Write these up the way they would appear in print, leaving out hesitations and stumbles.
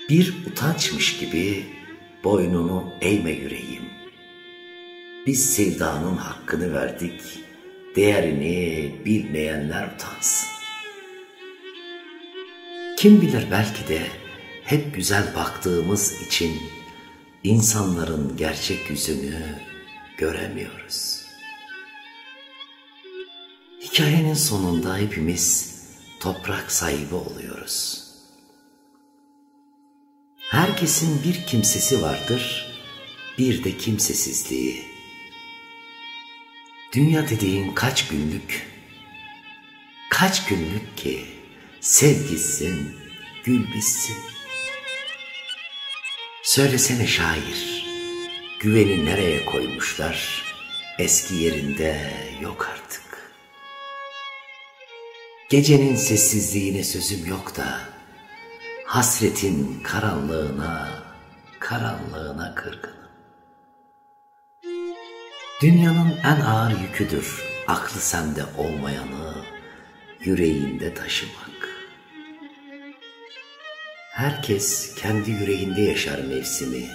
Bir utançmış gibi boynunu eğme yüreğim. Biz sevdanın hakkını verdik, değerini bilmeyenler utansın. Kim bilir belki de hep güzel baktığımız için insanların gerçek yüzünü göremiyoruz. Hikayenin sonunda hepimiz toprak sahibi oluyoruz. Herkesin bir kimsesi vardır, bir de kimsesizliği. Dünya dediğin kaç günlük? Kaç günlük ki sev gitsin, gül bitsin. Söylesene şair, güveni nereye koymuşlar? Eski yerinde yok artık. Gecenin sessizliğine sözüm yok da, hasretin karanlığına kırgınım. Dünyanın en ağır yüküdür, aklı sende olmayanı yüreğinde taşımak. Herkes kendi yüreğinde yaşar mevsimi.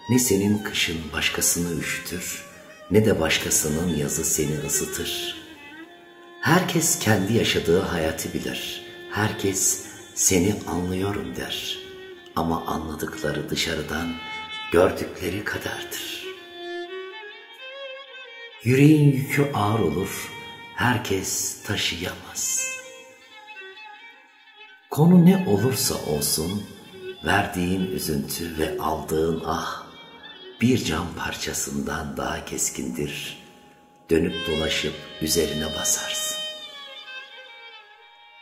Ne senin kışın başkasını üşütür, ne de başkasının yazı seni ısıtır. Herkes kendi yaşadığı hayatı bilir. Herkes seni anlıyorum der. Ama anladıkları dışarıdan gördükleri kadardır. Yüreğin yükü ağır olur, herkes taşıyamaz. Konu ne olursa olsun, verdiğin üzüntü ve aldığın ah, bir cam parçasından daha keskindir. Dönüp dolaşıp üzerine basarsın.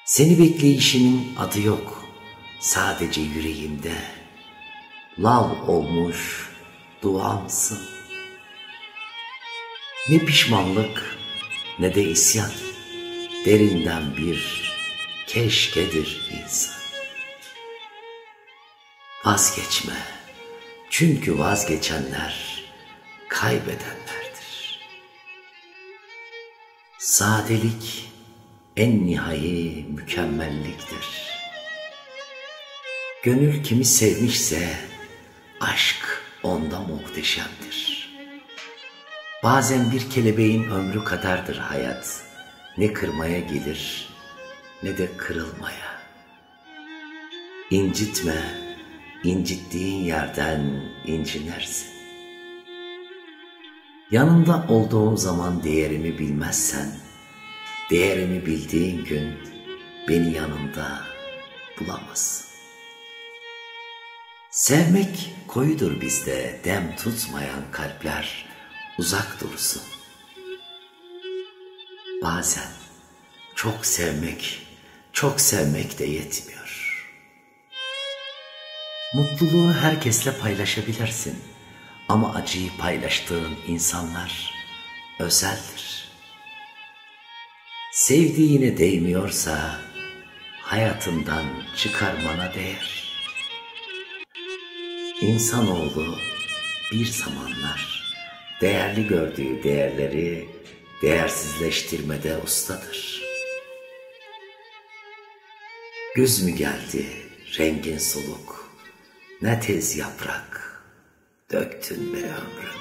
Seni bekleyişimin adı yok, sadece yüreğimde. Lal olmuş duamsın. Ne pişmanlık ne de isyan, derinden bir keşkedir insan. Vazgeçme, çünkü vazgeçenler kaybedenlerdir. Sadelik en nihai mükemmelliktir. Gönül kimi sevmişse aşk onda muhteşemdir. Bazen bir kelebeğin ömrü kadardır hayat. Ne kırmaya gelir ne de kırılmaya. İncitme, incittiğin yerden incinersin. Yanında olduğum zaman değerimi bilmezsen, değerimi bildiğin gün beni yanında bulamazsın. Sevmek koyudur bizde, dem tutmayan kalpler uzak dursun. Bazen çok sevmek de yetmiyor. Mutluluğu herkesle paylaşabilirsin ama acıyı paylaştığın insanlar özeldir. Sevdiğine değmiyorsa hayatından çıkarmana değer. İnsanoğlu bir zamanlar değerli gördüğü değerleri değersizleştirmede ustadır. Güz mü geldi rengin soluk, ne tez yaprak döktün be ömrüm.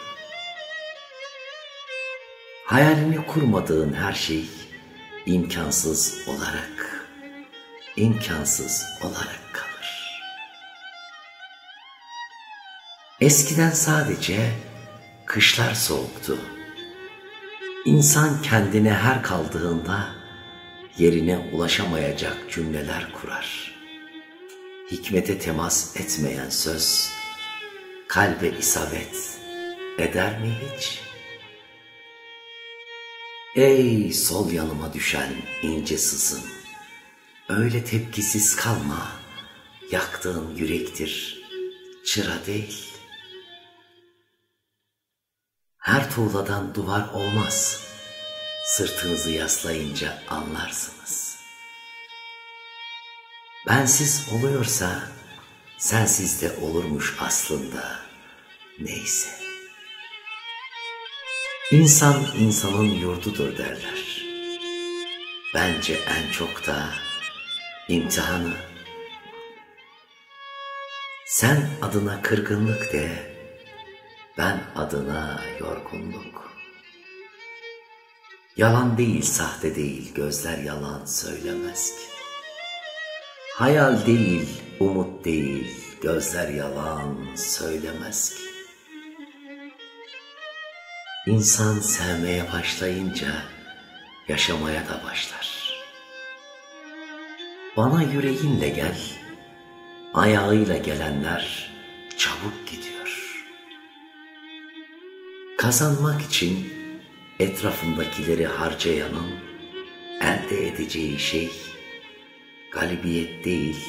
Hayalini kurmadığın her şey imkansız olarak kalır. Eskiden sadece kışlar soğuktu. İnsan kendine her kaldığında yerine ulaşamayacak cümleler kurar. Hikmete temas etmeyen söz kalbe isabet eder mi hiç? Ey sol yanıma düşen ince sızım, öyle tepkisiz kalma, yaktığın yürektir, çıra değil. Her tuğladan duvar olmaz, sırtınızı yaslayınca anlarsınız. Bensiz oluyorsa sensiz de olurmuş aslında, neyse. İnsan insanın yurdudur derler. Bence en çok da imtihanı. Sen adına kırgınlık de, ben adına yorgunluk. Yalan değil, sahte değil, gözler yalan söylemez ki. Hayal değil, umut değil, gözler yalan söylemez ki. İnsan sevmeye başlayınca yaşamaya da başlar. Bana yüreğinle gel, ayağıyla gelenler çabuk gidiyor. Kazanmak için etrafındakileri harcayanın elde edeceği şey galibiyet değil,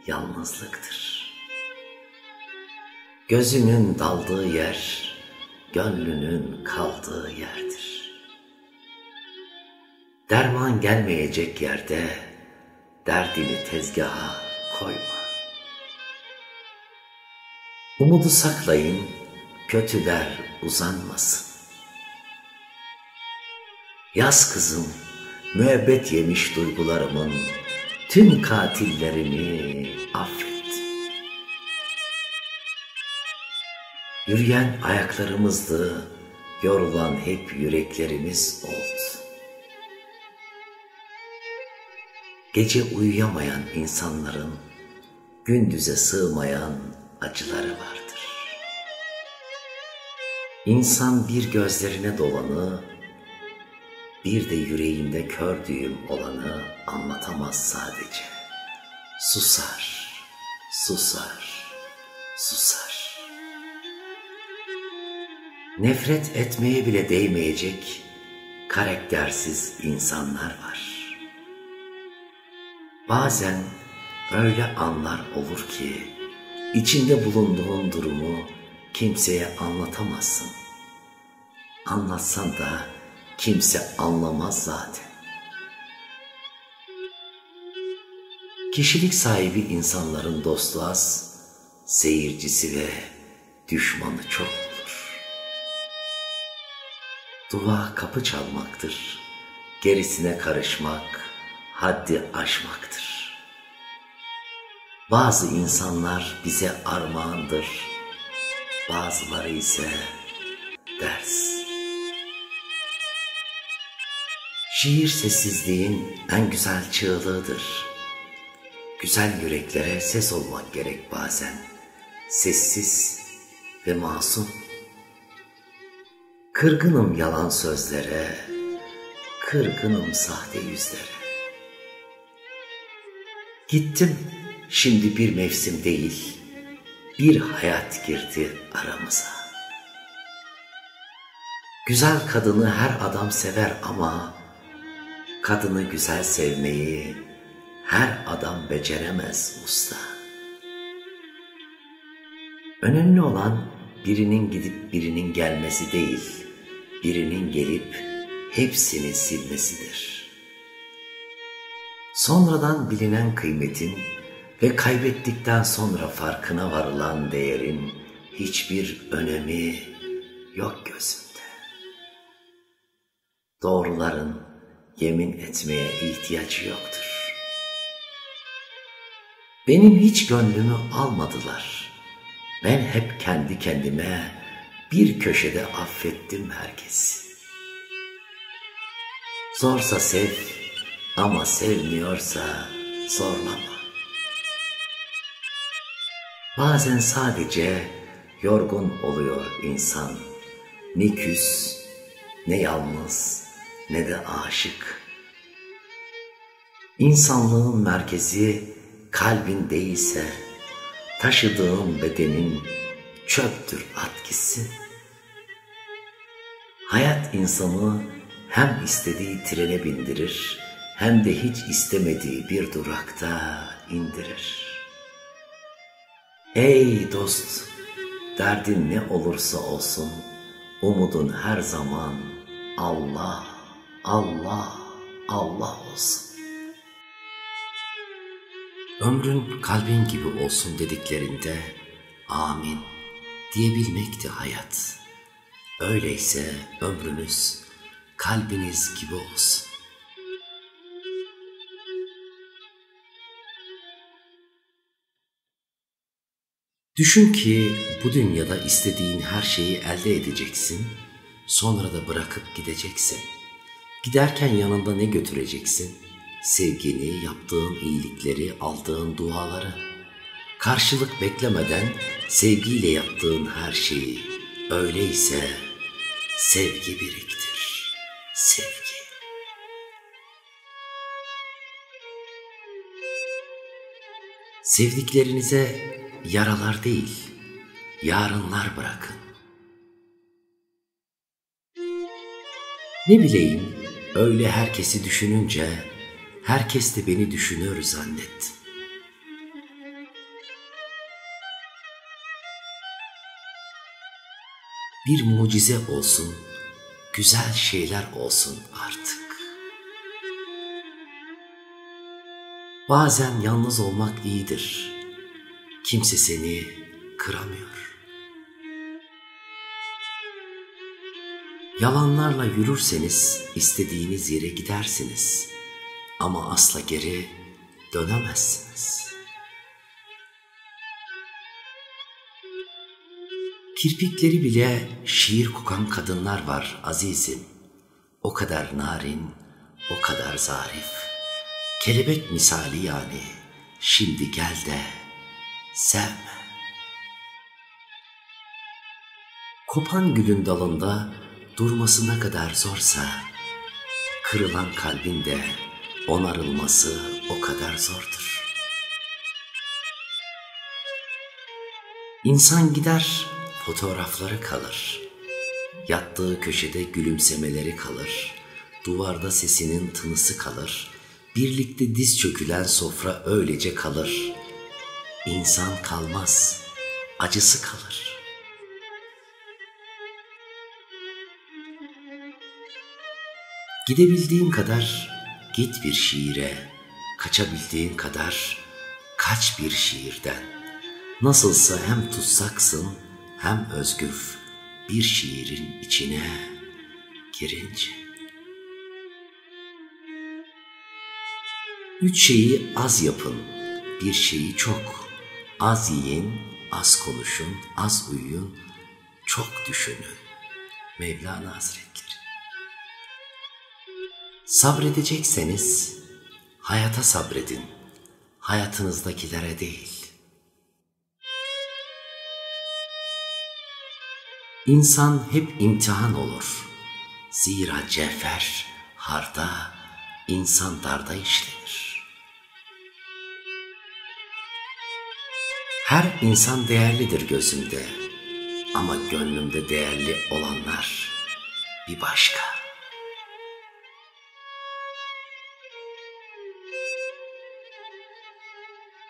yalnızlıktır. Gözünün daldığı yer, gönlünün kaldığı yerdir. Derman gelmeyecek yerde derdini tezgaha koyma. Umudu saklayın, kötüler uzanmasın. Yaz kızım, müebbet yemiş duygularımın tüm katillerini affet. Yürüyen ayaklarımızdı, yorulan hep yüreklerimiz oldu. Gece uyuyamayan insanların gündüze sığmayan acıları vardır. İnsan bir gözlerine dolanı, bir de yüreğinde kör düğüm olanı anlatamaz sadece. Susar, susar, susar. Nefret etmeye bile değmeyecek karaktersiz insanlar var. Bazen öyle anlar olur ki içinde bulunduğun durumu kimseye anlatamazsın. Anlatsan da kimse anlamaz zaten. Kişilik sahibi insanların dostu az, seyircisi ve düşmanı çok olur. Dua kapı çalmaktır, gerisine karışmak haddi aşmaktır. Bazı insanlar bize armağandır, bazıları ise ders. Şiir sessizliğin en güzel çığlığıdır. Güzel yüreklere ses olmak gerek bazen. Sessiz ve masum. Kırgınım yalan sözlere, kırgınım sahte yüzlere. Gittim, şimdi bir mevsim değil, bir hayat girdi aramıza. Güzel kadını her adam sever ama kadını güzel sevmeyi her adam beceremez usta. Önemli olan birinin gidip birinin gelmesi değil, birinin gelip hepsini silmesidir. Sonradan bilinen kıymetin ve kaybettikten sonra farkına varılan değerin hiçbir önemi yok gözümde. Doğruların yemin etmeye ihtiyacı yoktur. Benim hiç gönlümü almadılar. Ben hep kendi kendime bir köşede affettim herkesi. Zorsa sev ama sevmiyorsa zorlama. Bazen sadece yorgun oluyor insan. Ne küs, ne yalnız, ne de aşık. İnsanlığın merkezi kalbin değilse, taşıdığın bedenin çöptür, at gitsin. Hayat insanı hem istediği trene bindirir, hem de hiç istemediği bir durakta indirir. Ey dost, derdin ne olursa olsun, umudun her zaman Allah, Allah, Allah olsun. Ömrün kalbin gibi olsun dediklerinde amin diyebilmekti hayat. Öyleyse ömrünüz kalbiniz gibi olsun. Düşün ki bu dünyada istediğin her şeyi elde edeceksin, sonra da bırakıp gideceksin. Giderken yanında ne götüreceksin? Sevgini, yaptığın iyilikleri, aldığın duaları. Karşılık beklemeden sevgiyle yaptığın her şeyi. Öyleyse sevgi biriktir, sevgi. Sevdiklerinize yaralar değil, yarınlar bırakın. Ne bileyim, öyle herkesi düşününce, herkes de beni düşünür zannet. Bir mucize olsun, güzel şeyler olsun artık. Bazen yalnız olmak iyidir. Kimse seni kıramıyor. Yalanlarla yürürseniz istediğiniz yere gidersiniz. Ama asla geri dönemezsiniz. Kirpikleri bile şiir kokan kadınlar var azizim. O kadar narin, o kadar zarif. Kelebek misali yani. Şimdi gel de sevme. Kopan gülün dalında durması ne kadar zorsa, kırılan kalbin de onarılması o kadar zordur. İnsan gider, fotoğrafları kalır. Yattığı köşede gülümsemeleri kalır. Duvarda sesinin tınısı kalır. Birlikte diz çökülen sofra öylece kalır. İnsan kalmaz, acısı kalır. Gidebildiğin kadar git bir şiire, kaçabildiğin kadar kaç bir şiirden. Nasılsa hem tutsaksın hem özgür bir şiirin içine girince. 3 şeyi az yapın, bir şeyi çok. Az yiyin, az konuşun, az uyuyun, çok düşünün. Mevlana Hazretleri. Sabredecekseniz hayata sabredin, hayatınızdakilere değil. İnsan hep imtihan olur. Zira cevher harda, insan darda işlenir. Her insan değerlidir gözümde, ama gönlümde değerli olanlar bir başka.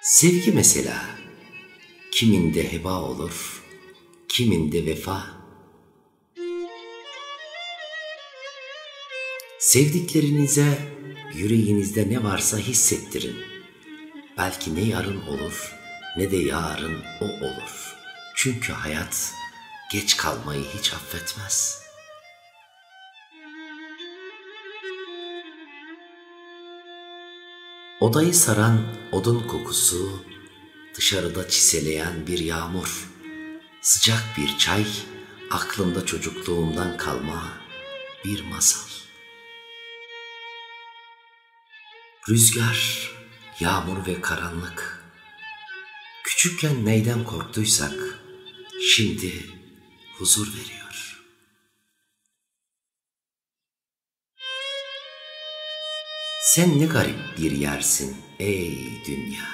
Sevgi mesela, kiminde heba olur, kiminde vefa. Sevdiklerinize yüreğinizde ne varsa hissettirin. Belki ne yarın olur, ne de yarın o olur. Çünkü hayat geç kalmayı hiç affetmez. Odayı saran odun kokusu, dışarıda çiseleyen bir yağmur, sıcak bir çay, aklımda çocukluğumdan kalma bir masal. Rüzgar, yağmur ve karanlık. Küçükken neyden korktuysak, şimdi huzur veriyor. Sen ne garip bir yersin ey dünya.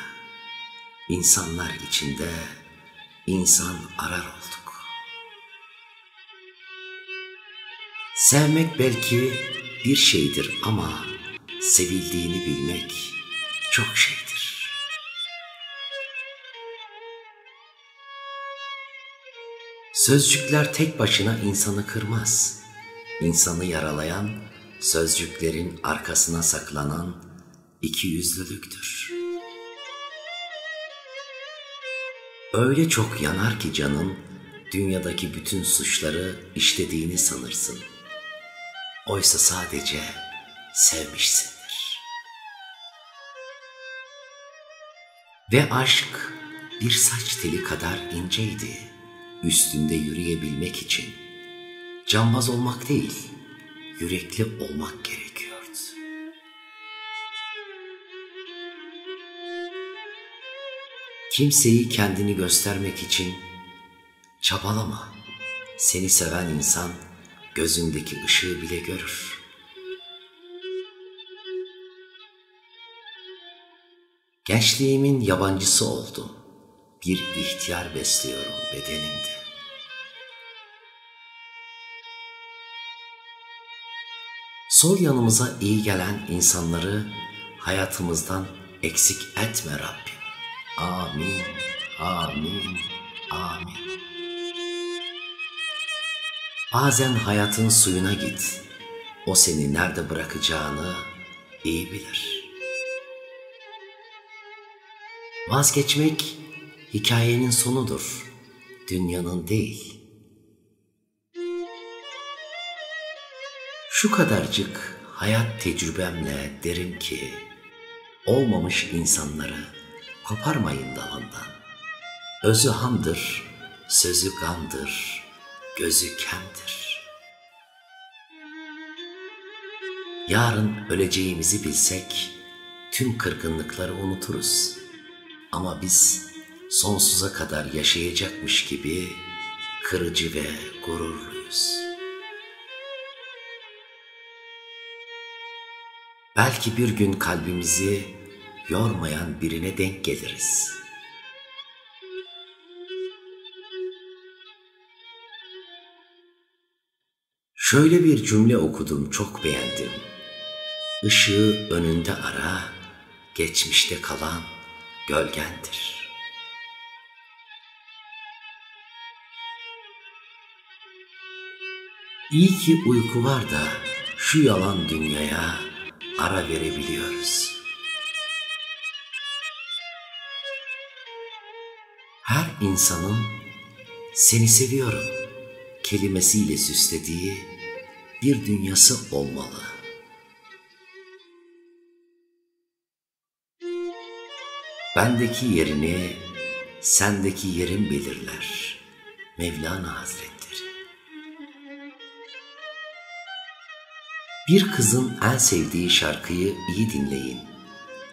İnsanlar içinde insan arar olduk. Sevmek belki bir şeydir ama sevildiğini bilmek çok şeydir. Sözcükler tek başına insanı kırmaz. İnsanı yaralayan, sözcüklerin arkasına saklanan ikiyüzlülüktür. Öyle çok yanar ki canın, dünyadaki bütün suçları işlediğini sanırsın. Oysa sadece sevmişsindir. Ve aşk bir saç teli kadar inceydi. Üstünde yürüyebilmek için cambaz olmak değil, yürekli olmak gerekiyordu. Kimseyi kendini göstermek için çabalama. Seni seven insan gözündeki ışığı bile görür. Gençliğimin yabancısı oldum. Bir ihtiyar besliyorum bedenimde. Sol yanımıza iyi gelen insanları hayatımızdan eksik etme Rabbim. Amin, amin, amin. Bazen hayatın suyuna git. O seni nerede bırakacağını iyi bilir. Vazgeçmek hikayenin sonudur, dünyanın değil. Şu kadarcık hayat tecrübemle derim ki, olmamış insanları koparmayın dalından. Özü hamdır, sözü gamdır, gözü kemdir. Yarın öleceğimizi bilsek, tüm kırgınlıkları unuturuz. Ama biz sonsuza kadar yaşayacakmış gibi kırıcı ve gururluyuz. Belki bir gün kalbimizi yormayan birine denk geliriz. Şöyle bir cümle okudum, çok beğendim. Işığı önünde ara, geçmişte kalan gölgendir. İyi ki uyku var da şu yalan dünyaya ara verebiliyoruz. Her insanın seni seviyorum kelimesiyle süslediği bir dünyası olmalı. Bendeki yerini sendeki yerin belirler Mevlana Hazretleri. Bir kızın en sevdiği şarkıyı iyi dinleyin.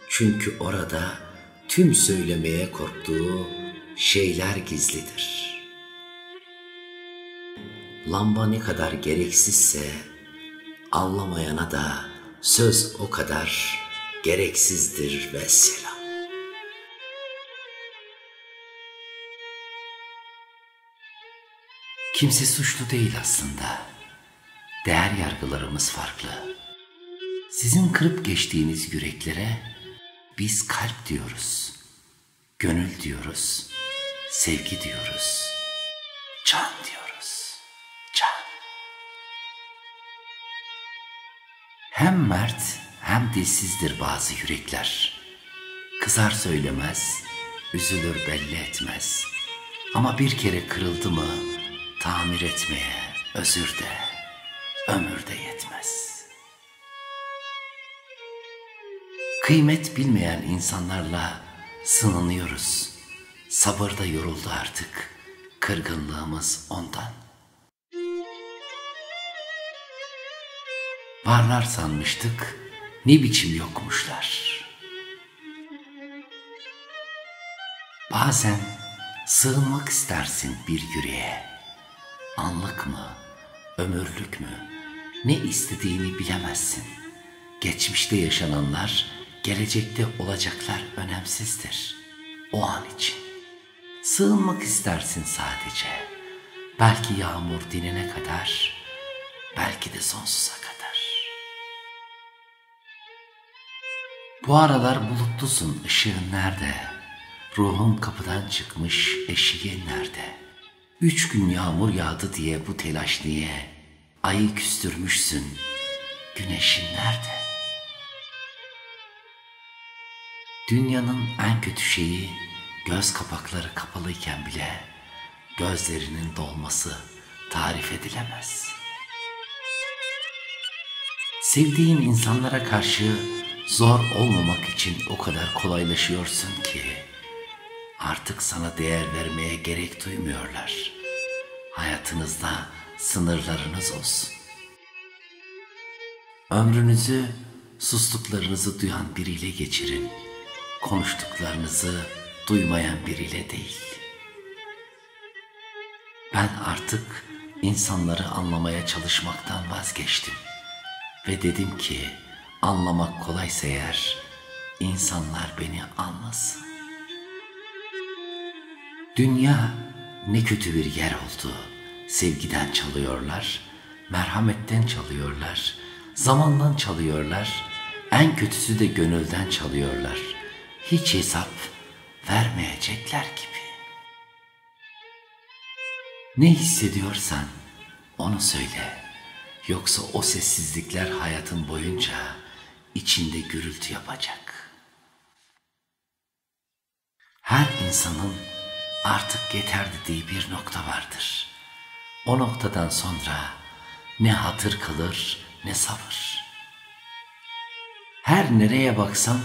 Çünkü orada tüm söylemeye korktuğu şeyler gizlidir. Lamba ne kadar gereksizse anlamayana da söz o kadar gereksizdir vesselam. Kimse suçlu değil aslında. Değer yargılarımız farklı. Sizin kırıp geçtiğiniz yüreklere biz kalp diyoruz, gönül diyoruz, sevgi diyoruz, can diyoruz, can. Hem mert hem dilsizdir bazı yürekler. Kızar söylemez, üzülür belli etmez. Ama bir kere kırıldı mı tamir etmeye özür de, ömür de yetmez. Kıymet bilmeyen insanlarla sınanıyoruz. Sabırda yoruldu artık, kırgınlığımız ondan. Varlar sanmıştık, ne biçim yokmuşlar. Bazen sığınmak istersin bir yüreğe. Anlık mı, ömürlük mü, ne istediğini bilemezsin. Geçmişte yaşananlar, gelecekte olacaklar önemsizdir. O an için. Sığınmak istersin sadece. Belki yağmur dinene kadar, belki de sonsuza kadar. Bu aralar bulutlusun, ışığın nerede? Ruhun kapıdan çıkmış, eşiğin nerede? 3 gün yağmur yağdı diye bu telaş niye? Ayı küstürmüşsün, güneşin nerede? Dünyanın en kötü şeyi, göz kapakları kapalıyken bile gözlerinin dolması tarif edilemez. Sevdiğin insanlara karşı zor olmamak için o kadar kolaylaşıyorsun ki, artık sana değer vermeye gerek duymuyorlar. Hayatınızda sınırlarınız olsun. Ömrünüzü sustuklarınızı duyan biriyle geçirin. Konuştuklarınızı duymayan biriyle değil. Ben artık insanları anlamaya çalışmaktan vazgeçtim. Ve dedim ki anlamak kolaysa eğer insanlar beni anlasın. Dünya ne kötü bir yer oldu. Sevgiden çalıyorlar, merhametten çalıyorlar, zamandan çalıyorlar, en kötüsü de gönülden çalıyorlar. Hiç hesap vermeyecekler gibi. Ne hissediyorsan onu söyle. Yoksa o sessizlikler hayatın boyunca içinde gürültü yapacak. Her insanın artık yeter dediği bir nokta vardır. O noktadan sonra ne hatır kalır ne sabır. Her nereye baksam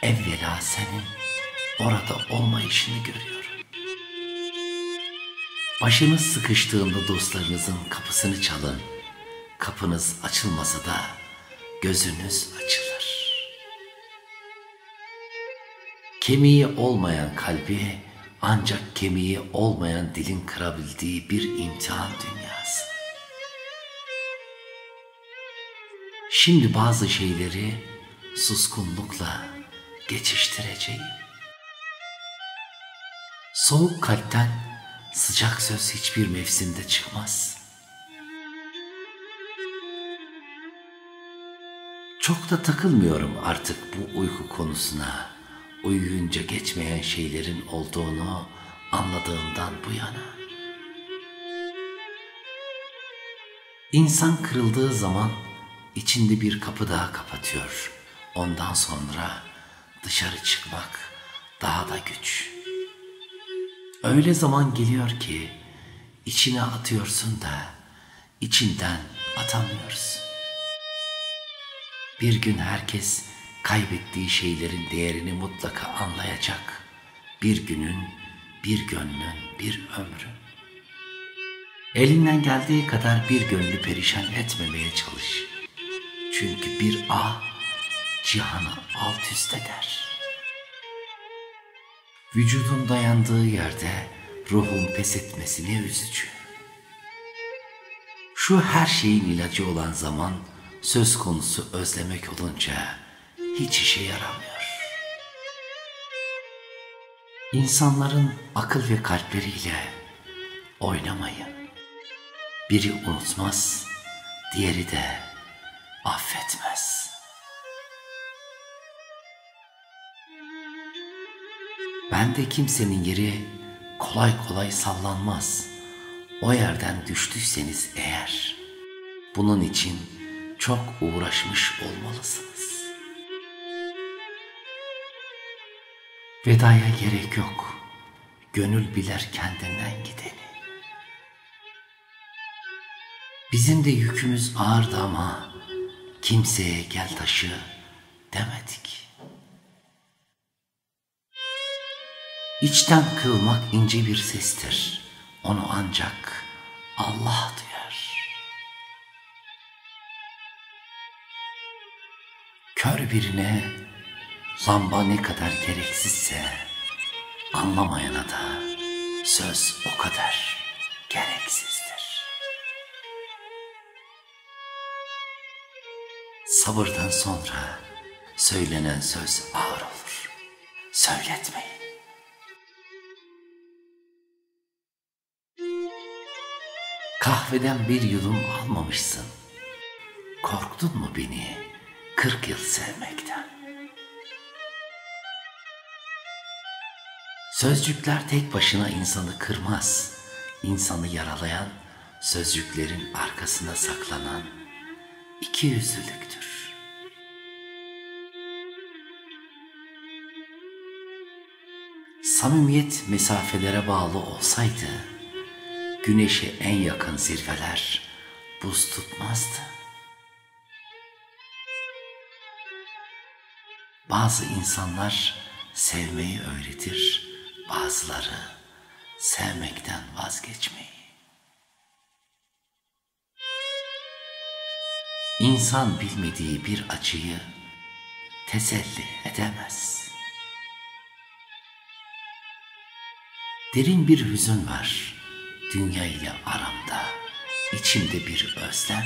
evvela senin orada olmayışını görüyorum. Başınız sıkıştığında dostlarınızın kapısını çalın. Kapınız açılmasa da gözünüz açılır. Kemiği olmayan kalbi ancak kemiği olmayan dilin kırabildiği bir imtihan dünyası. Şimdi bazı şeyleri suskunlukla geçiştireceğim. Soğuk kalpten sıcak söz hiçbir mevsimde çıkmaz. Çok da takılmıyorum artık bu uyku konusuna. Uyuyunca geçmeyen şeylerin olduğunu anladığımdan bu yana. İnsan kırıldığı zaman içinde bir kapı daha kapatıyor. Ondan sonra dışarı çıkmak daha da güç. Öyle zaman geliyor ki içine atıyorsun da içinden atamıyorsun. Bir gün herkes kaybettiği şeylerin değerini mutlaka anlayacak. Bir günün, bir gönlün, bir ömrün. Elinden geldiği kadar bir gönlü perişan etmemeye çalış. Çünkü bir ah cihanı alt üst eder. Vücudun dayandığı yerde ruhun pes etmesi ne üzücü. Şu her şeyin ilacı olan zaman söz konusu özlemek olunca hiç işe yaramıyor. İnsanların akıl ve kalpleriyle oynamayın. Biri unutmaz, diğeri de affetmez. Bende kimsenin yeri kolay kolay sallanmaz. O yerden düştüyseniz eğer, bunun için çok uğraşmış olmalısınız. Vedaya gerek yok. Gönül bilir kendinden gideni. Bizim de yükümüz ağırdı ama kimseye gel taşı demedik. İçten kırılmak ince bir sestir. Onu ancak Allah duyar. Kör birine lamba ne kadar gereksizse anlamayana da söz o kadar gereksizdir. Sabırdan sonra söylenen söz ağır olur. Söyletmeyin. Kahveden bir yudum almamışsın. Korktun mu beni 40 yıl sevmekten? Sözcükler tek başına insanı kırmaz. İnsanı yaralayan sözcüklerin arkasına saklanan ikiyüzlülüktür. Samimiyet mesafelere bağlı olsaydı, güneşe en yakın zirveler buz tutmazdı. Bazı insanlar sevmeyi öğretir, bazıları sevmekten vazgeçmeyi. İnsan bilmediği bir acıyı teselli edemez. Derin bir hüzün var dünya ile aramda, içimde bir özlem.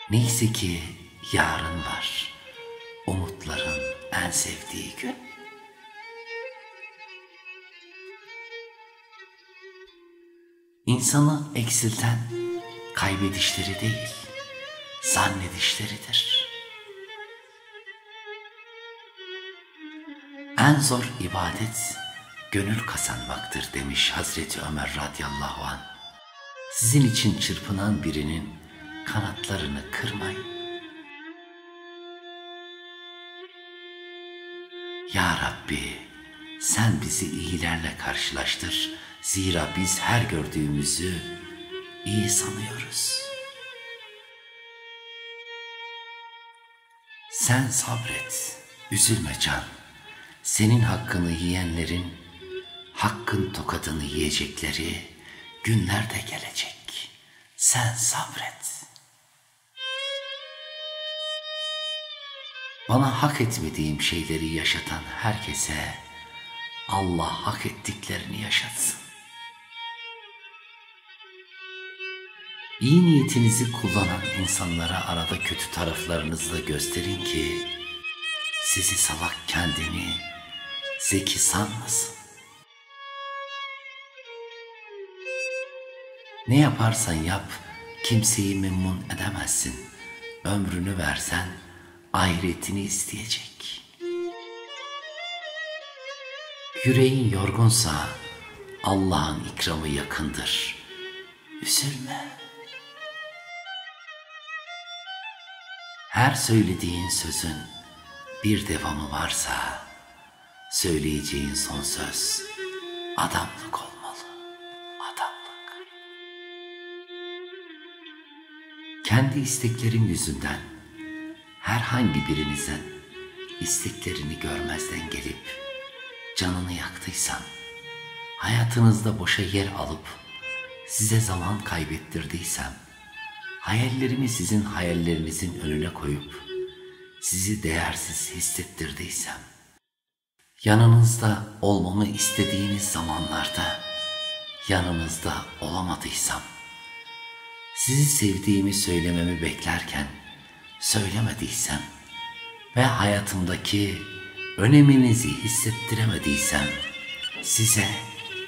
Neyse ki yarın var, umutların en sevdiği gün. İnsanı eksilten kaybedişleri değil, zannedişleridir. En zor ibadet gönül kazanmaktır demiş Hazreti Ömer radıyallahu anh. Sizin için çırpınan birinin kanatlarını kırmayın. Ya Rabbi, sen bizi iyilerle karşılaştır. Zira biz her gördüğümüzü iyi sanıyoruz. Sen sabret, üzülme can. Senin hakkını yiyenlerin hakkın tokadını yiyecekleri günler de gelecek. Sen sabret. Bana hak etmediğim şeyleri yaşatan herkese Allah hak ettiklerini yaşatsın. İyi niyetinizi kullanan insanlara arada kötü taraflarınızı da gösterin ki sizi salak kendini zeki sanmasın. Ne yaparsan yap kimseyi memnun edemezsin. Ömrünü versen ahiretini isteyecek. Yüreğin yorgunsa Allah'ın ikramı yakındır. Üzülme. Her söylediğin sözün bir devamı varsa söyleyeceğin son söz adamlık olmalı. Adamlık. Kendi isteklerim yüzünden herhangi birinizin isteklerini görmezden gelip canını yaktıysam, hayatınızda boşa yer alıp size zaman kaybettirdiysem, hayallerimi sizin hayallerinizin önüne koyup sizi değersiz hissettirdiysem, yanınızda olmamı istediğiniz zamanlarda yanınızda olamadıysam, sizi sevdiğimi söylememi beklerken söylemediysem ve hayatımdaki öneminizi hissettiremediysem, size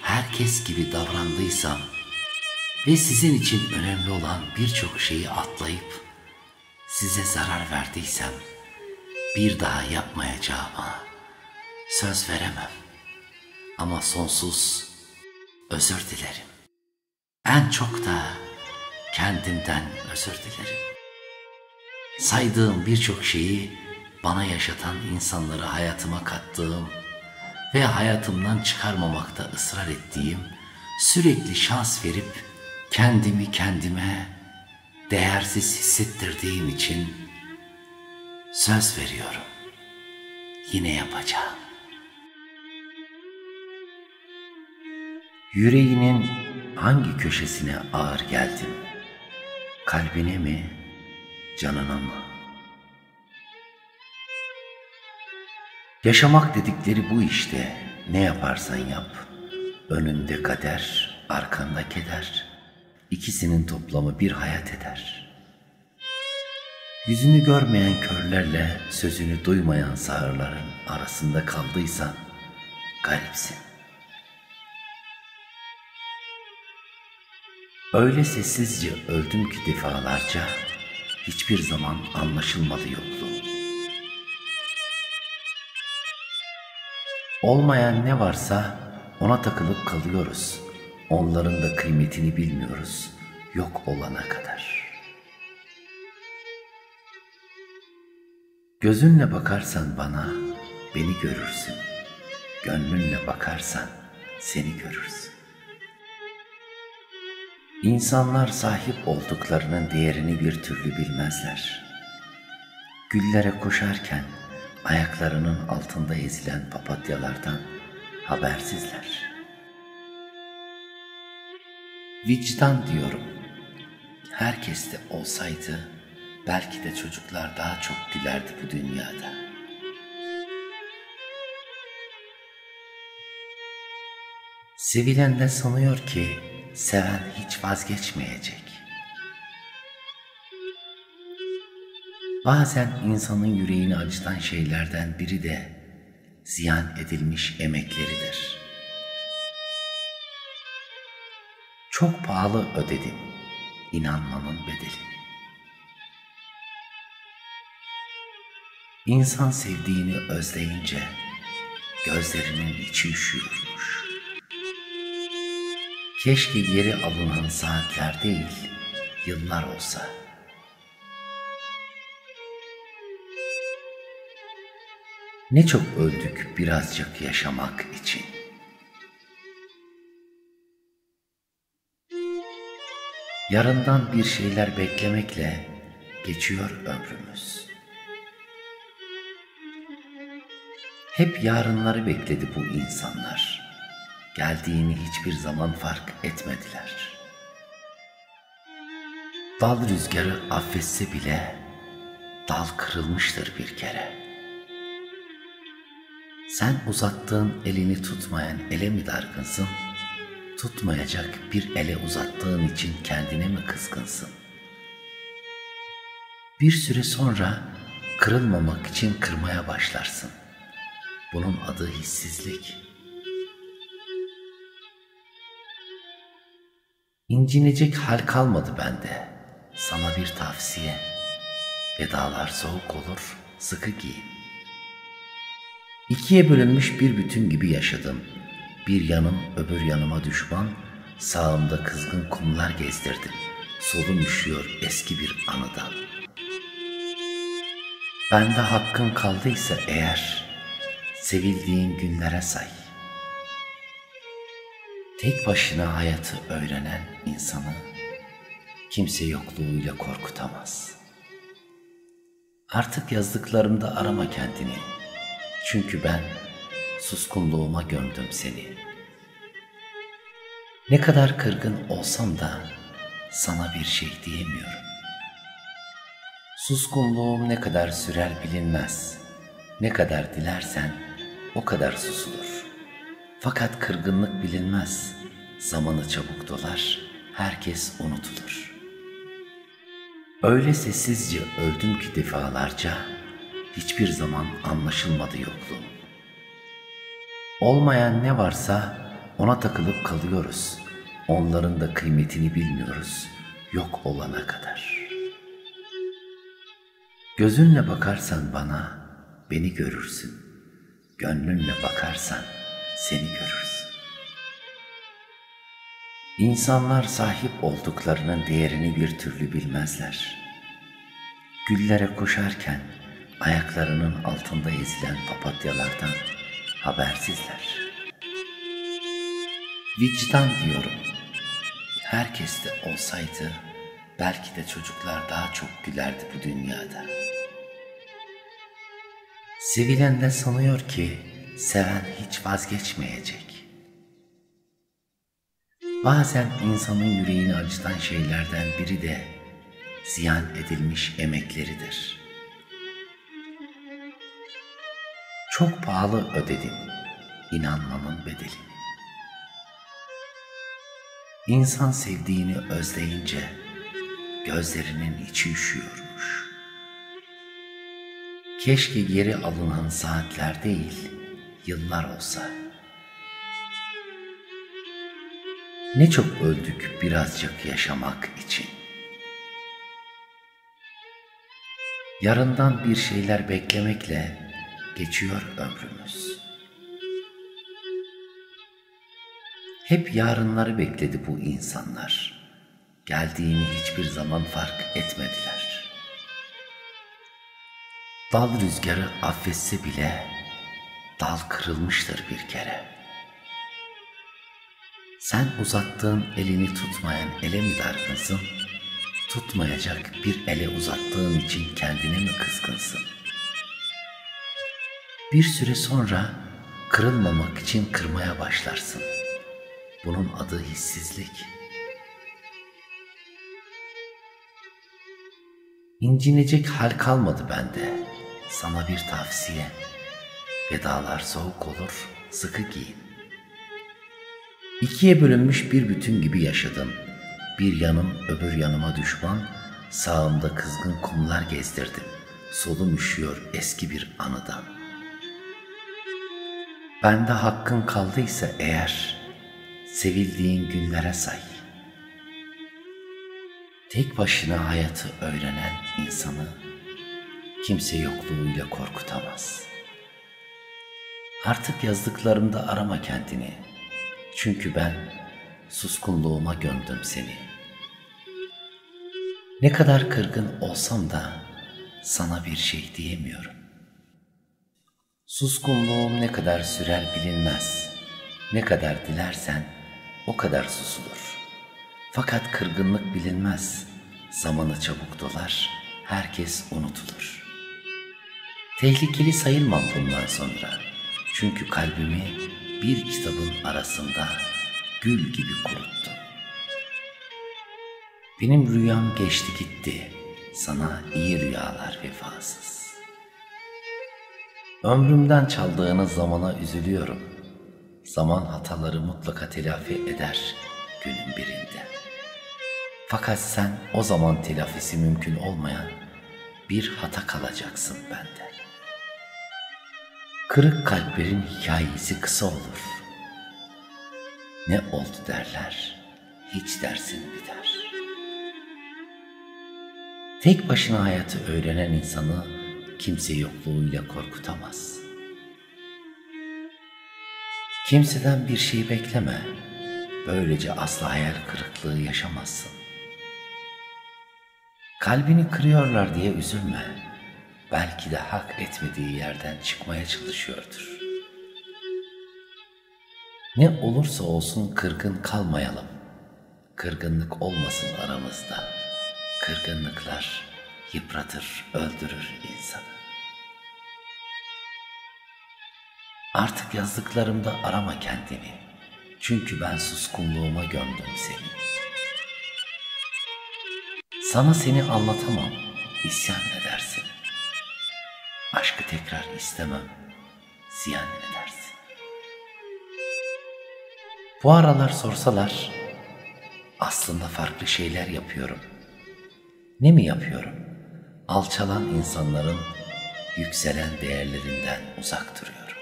herkes gibi davrandıysam ve sizin için önemli olan birçok şeyi atlayıp size zarar verdiysem, bir daha yapmayacağıma söz veremem. Ama sonsuz özür dilerim. En çok da kendimden özür dilerim. Saydığım birçok şeyi bana yaşatan insanları hayatıma kattığım ve hayatımdan çıkarmamakta ısrar ettiğim, sürekli şans verip kendimi kendime değersiz hissettirdiğim için söz veriyorum. Yine yapacağım. Yüreğinin hangi köşesine ağır geldin? Kalbine mi, canına mı? Yaşamak dedikleri bu işte. Ne yaparsan yap. Önünde kader, arkanda keder. İkisinin toplamı bir hayat eder. Yüzünü görmeyen körlerle sözünü duymayan sağırların arasında kaldıysan garipsin. Öyle sessizce öldüm ki defalarca, hiçbir zaman anlaşılmadı yokluğum. Olmayan ne varsa ona takılıp kalıyoruz. Onların da kıymetini bilmiyoruz yok olana kadar. Gözünle bakarsan bana beni görürsün. Gönlünle bakarsan seni görürsün. İnsanlar sahip olduklarının değerini bir türlü bilmezler. Güllere koşarken ayaklarının altında ezilen papatyalardan habersizler. Vicdan diyorum. Herkeste olsaydı belki de çocuklar daha çok gülerdi bu dünyada. Sevilen de sanıyor ki seven hiç vazgeçmeyecek. Bazen insanın yüreğini acıtan şeylerden biri de ziyan edilmiş emekleridir. Çok pahalı ödedim inanmanın bedelini. İnsan sevdiğini özleyince gözlerinin içi üşüyormuş. Keşke geri alınan saatler değil, yıllar olsa. Ne çok öldük birazcık yaşamak için. Yarından bir şeyler beklemekle geçiyor ömrümüz. Hep yarınları bekledi bu insanlar. Geldiğini hiçbir zaman fark etmediler. Dal rüzgarı affetse bile dal kırılmıştır bir kere. Sen uzattığın elini tutmayan ele mi dargınsın? Tutmayacak bir ele uzattığın için kendine mi kızgınsın? Bir süre sonra kırılmamak için kırmaya başlarsın. Bunun adı hissizlik. İncinecek hal kalmadı bende. Sana bir tavsiye. Vedalar soğuk olur, sıkı giyin. İkiye bölünmüş bir bütün gibi yaşadım. Bir yanım öbür yanıma düşman, sağımda kızgın kumlar gezdirdim. Solum üşüyor eski bir anıdan. Bende hakkın kaldıysa eğer, sevildiğin günlere say. Tek başına hayatı öğrenen insanı kimse yokluğuyla korkutamaz. Artık yazdıklarımda arama kendini. Çünkü ben suskunluğuma gömdüm seni. Ne kadar kırgın olsam da sana bir şey diyemiyorum. Suskunluğum ne kadar sürer bilinmez. Ne kadar dilersen o kadar susulur. Fakat kırgınlık bilinmez. Zamanı çabuk dolar, herkes unutulur. Öyle sessizce öldüm ki defalarca, hiçbir zaman anlaşılmadı yokluğum. Olmayan ne varsa ona takılıp kalıyoruz. Onların da kıymetini bilmiyoruz, yok olana kadar. Gözünle bakarsan bana, beni görürsün. Gönlünle bakarsan seni görürsün. İnsanlar sahip olduklarının değerini bir türlü bilmezler. Güllere koşarken ayaklarının altında ezilen papatyalardan habersizler. Vicdan diyorum. Herkeste olsaydı belki de çocuklar daha çok gülerdi bu dünyada. Sevilen de sanıyor ki seven hiç vazgeçmeyecek. Bazen insanın yüreğini acıtan şeylerden biri de ziyan edilmiş emekleridir. Çok pahalı ödedim inanmanın bedelini. İnsan sevdiğini özleyince gözlerinin içi üşüyormuş. Keşke geri alınan saatler değil, yıllar olsa. Ne çok öldük birazcık yaşamak için. Yarından bir şeyler beklemekle geçiyor ömrümüz. Hep yarınları bekledi bu insanlar. Geldiğini hiçbir zaman fark etmediler. Dal rüzgarı affetse bile dal kırılmıştır bir kere. Sen uzattığın elini tutmayan ele mi dargınsın? Tutmayacak bir ele uzattığın için kendine mi kızgınsın? Bir süre sonra kırılmamak için kırmaya başlarsın. Bunun adı hissizlik. İncinecek hal kalmadı bende. Sana bir tavsiye. Vedalar soğuk olur, sıkı giyin. İkiye bölünmüş bir bütün gibi yaşadım. Bir yanım öbür yanıma düşman, sağımda kızgın kumlar gezdirdim. Solum üşüyor eski bir anıdan. Bende hakkın kaldıysa eğer, sevildiğin günlere say. Tek başına hayatı öğrenen insanı kimse yokluğuyla korkutamaz. Artık yazdıklarımda arama kendini. Çünkü ben suskunluğuma gömdüm seni. Ne kadar kırgın olsam da sana bir şey diyemiyorum. Suskunluğum ne kadar sürer bilinmez. Ne kadar dilersen o kadar susulur. Fakat kırgınlık bilinmez. Zamanı çabuk dolar, herkes unutulur. Tehlikeli sayılmam bundan sonra. Çünkü kalbimi bir kitabın arasında gül gibi kuruttum. Benim rüyam geçti gitti, sana iyi rüyalar vefasız. Ömrümden çaldığınız zamana üzülüyorum. Zaman hataları mutlaka telafi eder günün birinde. Fakat sen o zaman telafisi mümkün olmayan bir hata kalacaksın bende. Kırık kalplerin hikayesi kısa olur. Ne oldu derler, hiç dersin biter. Tek başına hayatı öğrenen insanı kimse yokluğuyla korkutamaz. Kimseden bir şey bekleme, böylece asla hayal kırıklığı yaşamazsın. Kalbini kırıyorlar diye üzülme, belki de hak etmediği yerden çıkmaya çalışıyordur. Ne olursa olsun kırgın kalmayalım, kırgınlık olmasın aramızda. Kırgınlıklar yıpratır, öldürür insanı. Artık yazdıklarımda arama kendini. Çünkü ben suskunluğuma gömdüm seni. Sana seni anlatamam, isyan edersin. Aşkı tekrar istemem, ziyan edersin. Bu aralar sorsalar, aslında farklı şeyler yapıyorum. Ne mi yapıyorum? Alçalan insanların yükselen değerlerinden uzak duruyorum.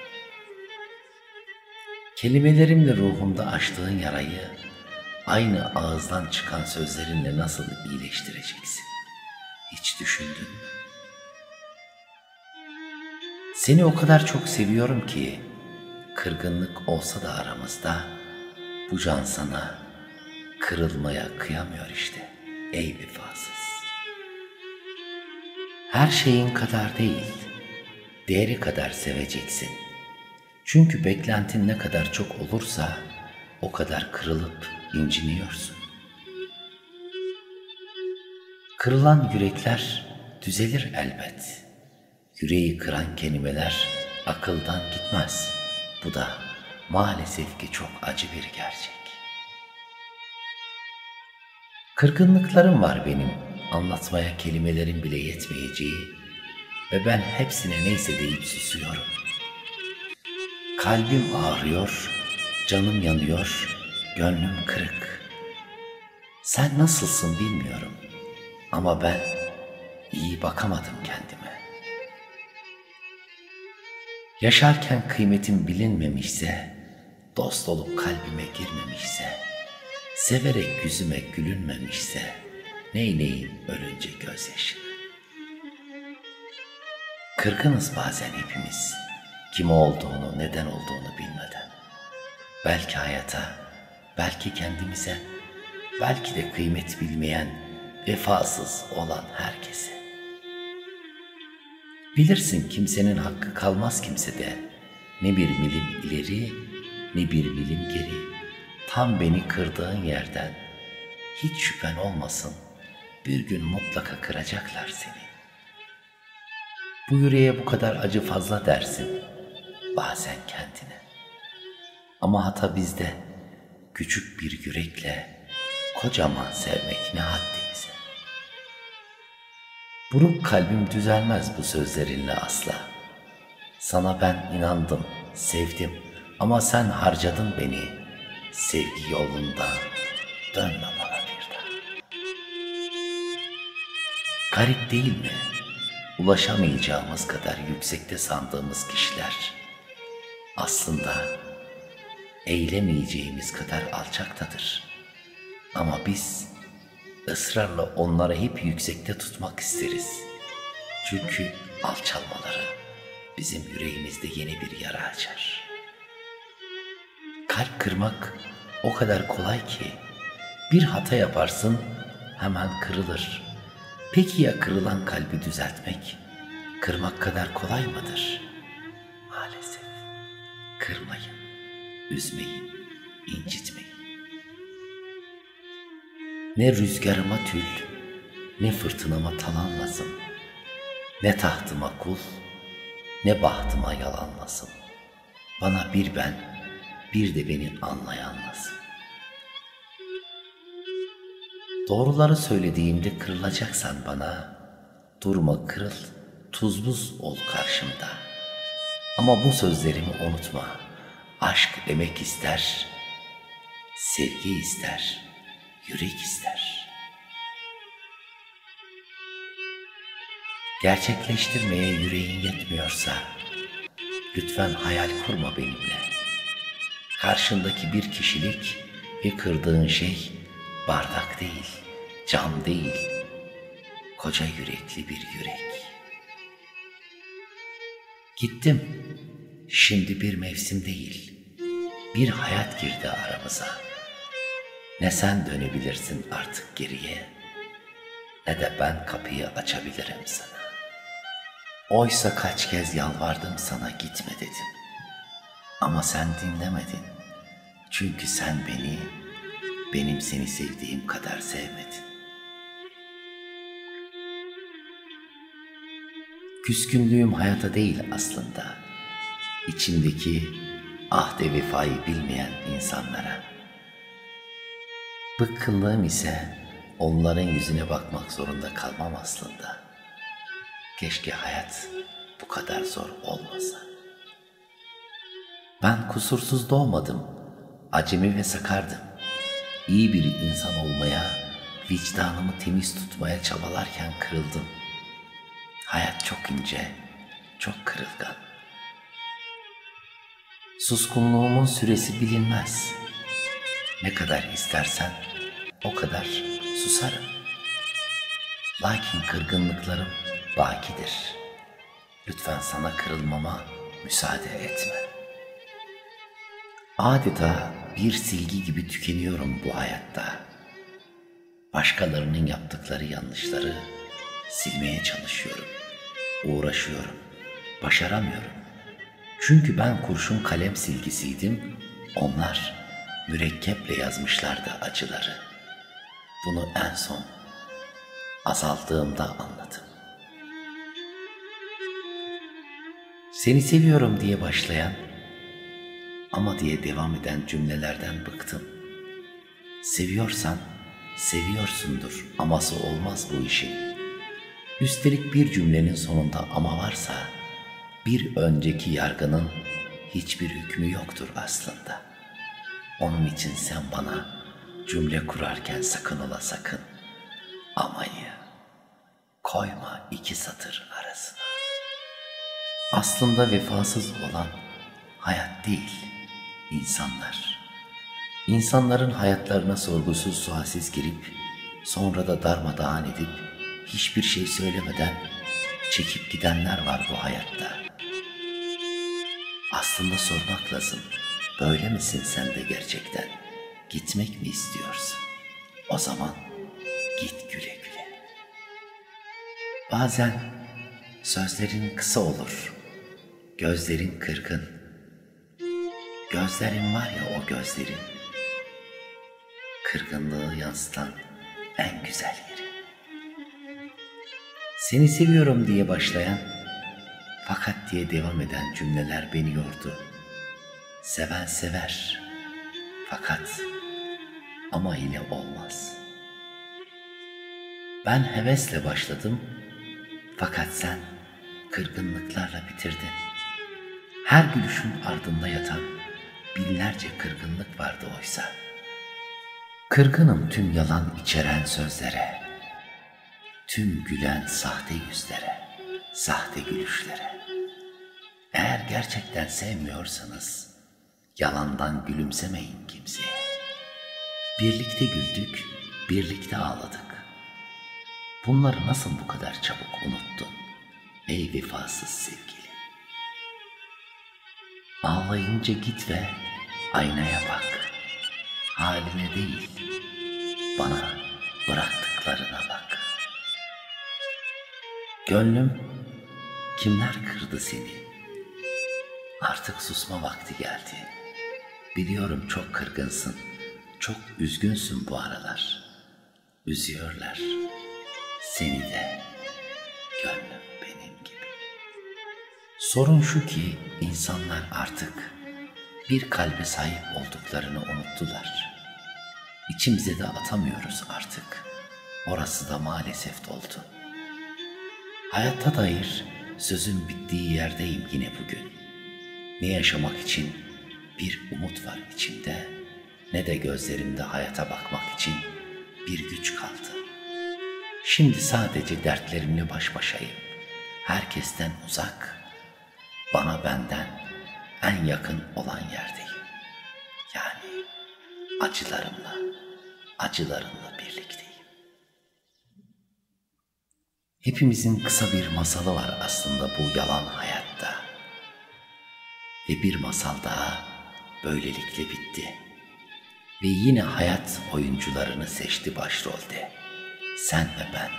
Kelimelerimle ruhumda açtığın yarayı aynı ağızdan çıkan sözlerinle nasıl iyileştireceksin? Hiç düşündün mü? Seni o kadar çok seviyorum ki kırgınlık olsa da aramızda bu can sana kırılmaya kıyamıyor işte ey vefasız. Her şeyin kadar değil, değeri kadar seveceksin. Çünkü beklentin ne kadar çok olursa o kadar kırılıp inciniyorsun. Kırılan yürekler düzelir elbet. Yüreği kıran kelimeler akıldan gitmez. Bu da maalesef ki çok acı bir gerçek. Kırgınlıklarım var benim, anlatmaya kelimelerin bile yetmeyeceği ve ben hepsine neyse deyip susuyorum. Kalbim ağrıyor, canım yanıyor, gönlüm kırık. Sen nasılsın bilmiyorum ama ben iyi bakamadım kendime. Yaşarken kıymetim bilinmemişse, dost olup kalbime girmemişse, severek yüzüme gülünmemişse, neyleyim ölünce gözyaşını. Kırgınız bazen hepimiz, kim olduğunu, neden olduğunu bilmeden. Belki hayata, belki kendimize, belki de kıymet bilmeyen, vefasız olan herkese. Bilirsin kimsenin hakkı kalmaz kimsede, ne bir milim ileri, ne bir milim geri. Tam beni kırdığın yerden, hiç şüphen olmasın, bir gün mutlaka kıracaklar seni. Bu yüreğe bu kadar acı fazla dersin bazen kendine. Ama hata bizde, küçük bir yürekle kocaman sevmek ne haddimize. Buruk kalbim düzelmez bu sözlerinle asla. Sana ben inandım, sevdim ama sen harcadın beni. Sevgi yolundan dönme bana bir daha. Garip değil mi? Ulaşamayacağımız kadar yüksekte sandığımız kişiler aslında eylemeyeceğimiz kadar alçaktadır. Ama biz ısrarla onları hep yüksekte tutmak isteriz. Çünkü alçalmaları bizim yüreğimizde yeni bir yara açar. Kalp kırmak o kadar kolay ki bir hata yaparsın hemen kırılır. Peki ya kırılan kalbi düzeltmek kırmak kadar kolay mıdır? Maalesef. Kırmayın, üzmeyin, incitmeyin. Ne rüzgarıma tül, ne fırtınama talanlasın, ne tahtıma kul, ne bahtıma yalanlasın. Bana bir ben, bir de beni anlayanlasın. Doğruları söylediğimde kırılacaksan bana, durma kırıl, tuz buz ol karşımda. Ama bu sözlerimi unutma, aşk emek ister, sevgi ister, yürek ister. Gerçekleştirmeye yüreğin yetmiyorsa, lütfen hayal kurma benimle. Karşındaki bir kişilik ve kırdığın şey bardak değil, cam değil, koca yürekli bir yürek. Gittim, şimdi bir mevsim değil, bir hayat girdi aramıza. Ne sen dönebilirsin artık geriye, ne de ben kapıyı açabilirim sana. Oysa kaç kez yalvardım sana gitme dedim. Ama sen dinlemedin. Çünkü sen beni, benim seni sevdiğim kadar sevmedin. Küskünlüğüm hayata değil aslında. İçimdeki ahde vefayı bilmeyen insanlara. Bıkkınlığım ise onların yüzüne bakmak zorunda kalmam aslında. Keşke hayat bu kadar zor olmasa. Ben kusursuz doğmadım, acemi ve sakardım. İyi bir insan olmaya, vicdanımı temiz tutmaya çabalarken kırıldım. Hayat çok ince, çok kırılgan. Suskunluğumun süresi bilinmez. Ne kadar istersen o kadar susarım. Lakin kırgınlıklarım bakidir. Lütfen sana kırılmama müsaade etme. Adeta bir silgi gibi tükeniyorum bu hayatta. Başkalarının yaptıkları yanlışları silmeye çalışıyorum. Uğraşıyorum. Başaramıyorum. Çünkü ben kurşun kalem silgisiydim. Onlar mürekkeple yazmışlardı acıları. Bunu en son azaldığımda anladım. Seni seviyorum diye başlayan ama diye devam eden cümlelerden bıktım. Seviyorsan seviyorsundur, aması olmaz bu işin. Üstelik bir cümlenin sonunda ama varsa bir önceki yargının hiçbir hükmü yoktur aslında. Onun için sen bana cümle kurarken sakın ola sakın amayı koyma iki satır arasına. Aslında vefasız olan hayat değil, insanlar. İnsanların hayatlarına sorgusuz sualsiz girip sonra da darmadağın edip hiçbir şey söylemeden çekip gidenler var bu hayatta. Aslında sormak lazım. Böyle misin sen de gerçekten? Gitmek mi istiyorsun? O zaman git güle güle. Bazen sözlerin kısa olur. Gözlerin kırgın. Gözlerin var ya o gözlerin. Kırgınlığı yansıtan en güzel yeri. Seni seviyorum diye başlayan, fakat diye devam eden cümleler beni yordu. Seven sever, fakat ama yine olmaz. Ben hevesle başladım, fakat sen kırgınlıklarla bitirdin. Her gülüşün ardında yatan binlerce kırgınlık vardı oysa. Kırgınım tüm yalan içeren sözlere, tüm gülen sahte yüzlere, sahte gülüşlere. Eğer gerçekten sevmiyorsanız, yalandan gülümsemeyin kimseye. Birlikte güldük, birlikte ağladık. Bunları nasıl bu kadar çabuk unuttun, ey vefasız sevgili? Ağlayınca git ve aynaya bak. Haline değil, bana bıraktıklarına bak. Gönlüm, kimler kırdı seni? Artık susma vakti geldi. Biliyorum çok kırgınsın, çok üzgünsün bu aralar. Üzüyorlar seni de, gönlüm benim gibi. Sorun şu ki insanlar artık bir kalbe sahip olduklarını unuttular. İçimize de atamıyoruz artık. Orası da maalesef doldu. Hayatta dair sözün bittiği yerdeyim yine bugün. Ne yaşamak için bir umut var içimde, ne de gözlerimde hayata bakmak için bir güç kaldı. Şimdi sadece dertlerimle baş başayım. Herkesten uzak, bana benden en yakın olan yerdeyim. Yani acılarımla birlikteyim. Hepimizin kısa bir masalı var aslında bu yalan hayatta. Ve bir masal daha böylelikle bitti. Ve yine hayat oyuncularını seçti başrolde. Sen ve ben.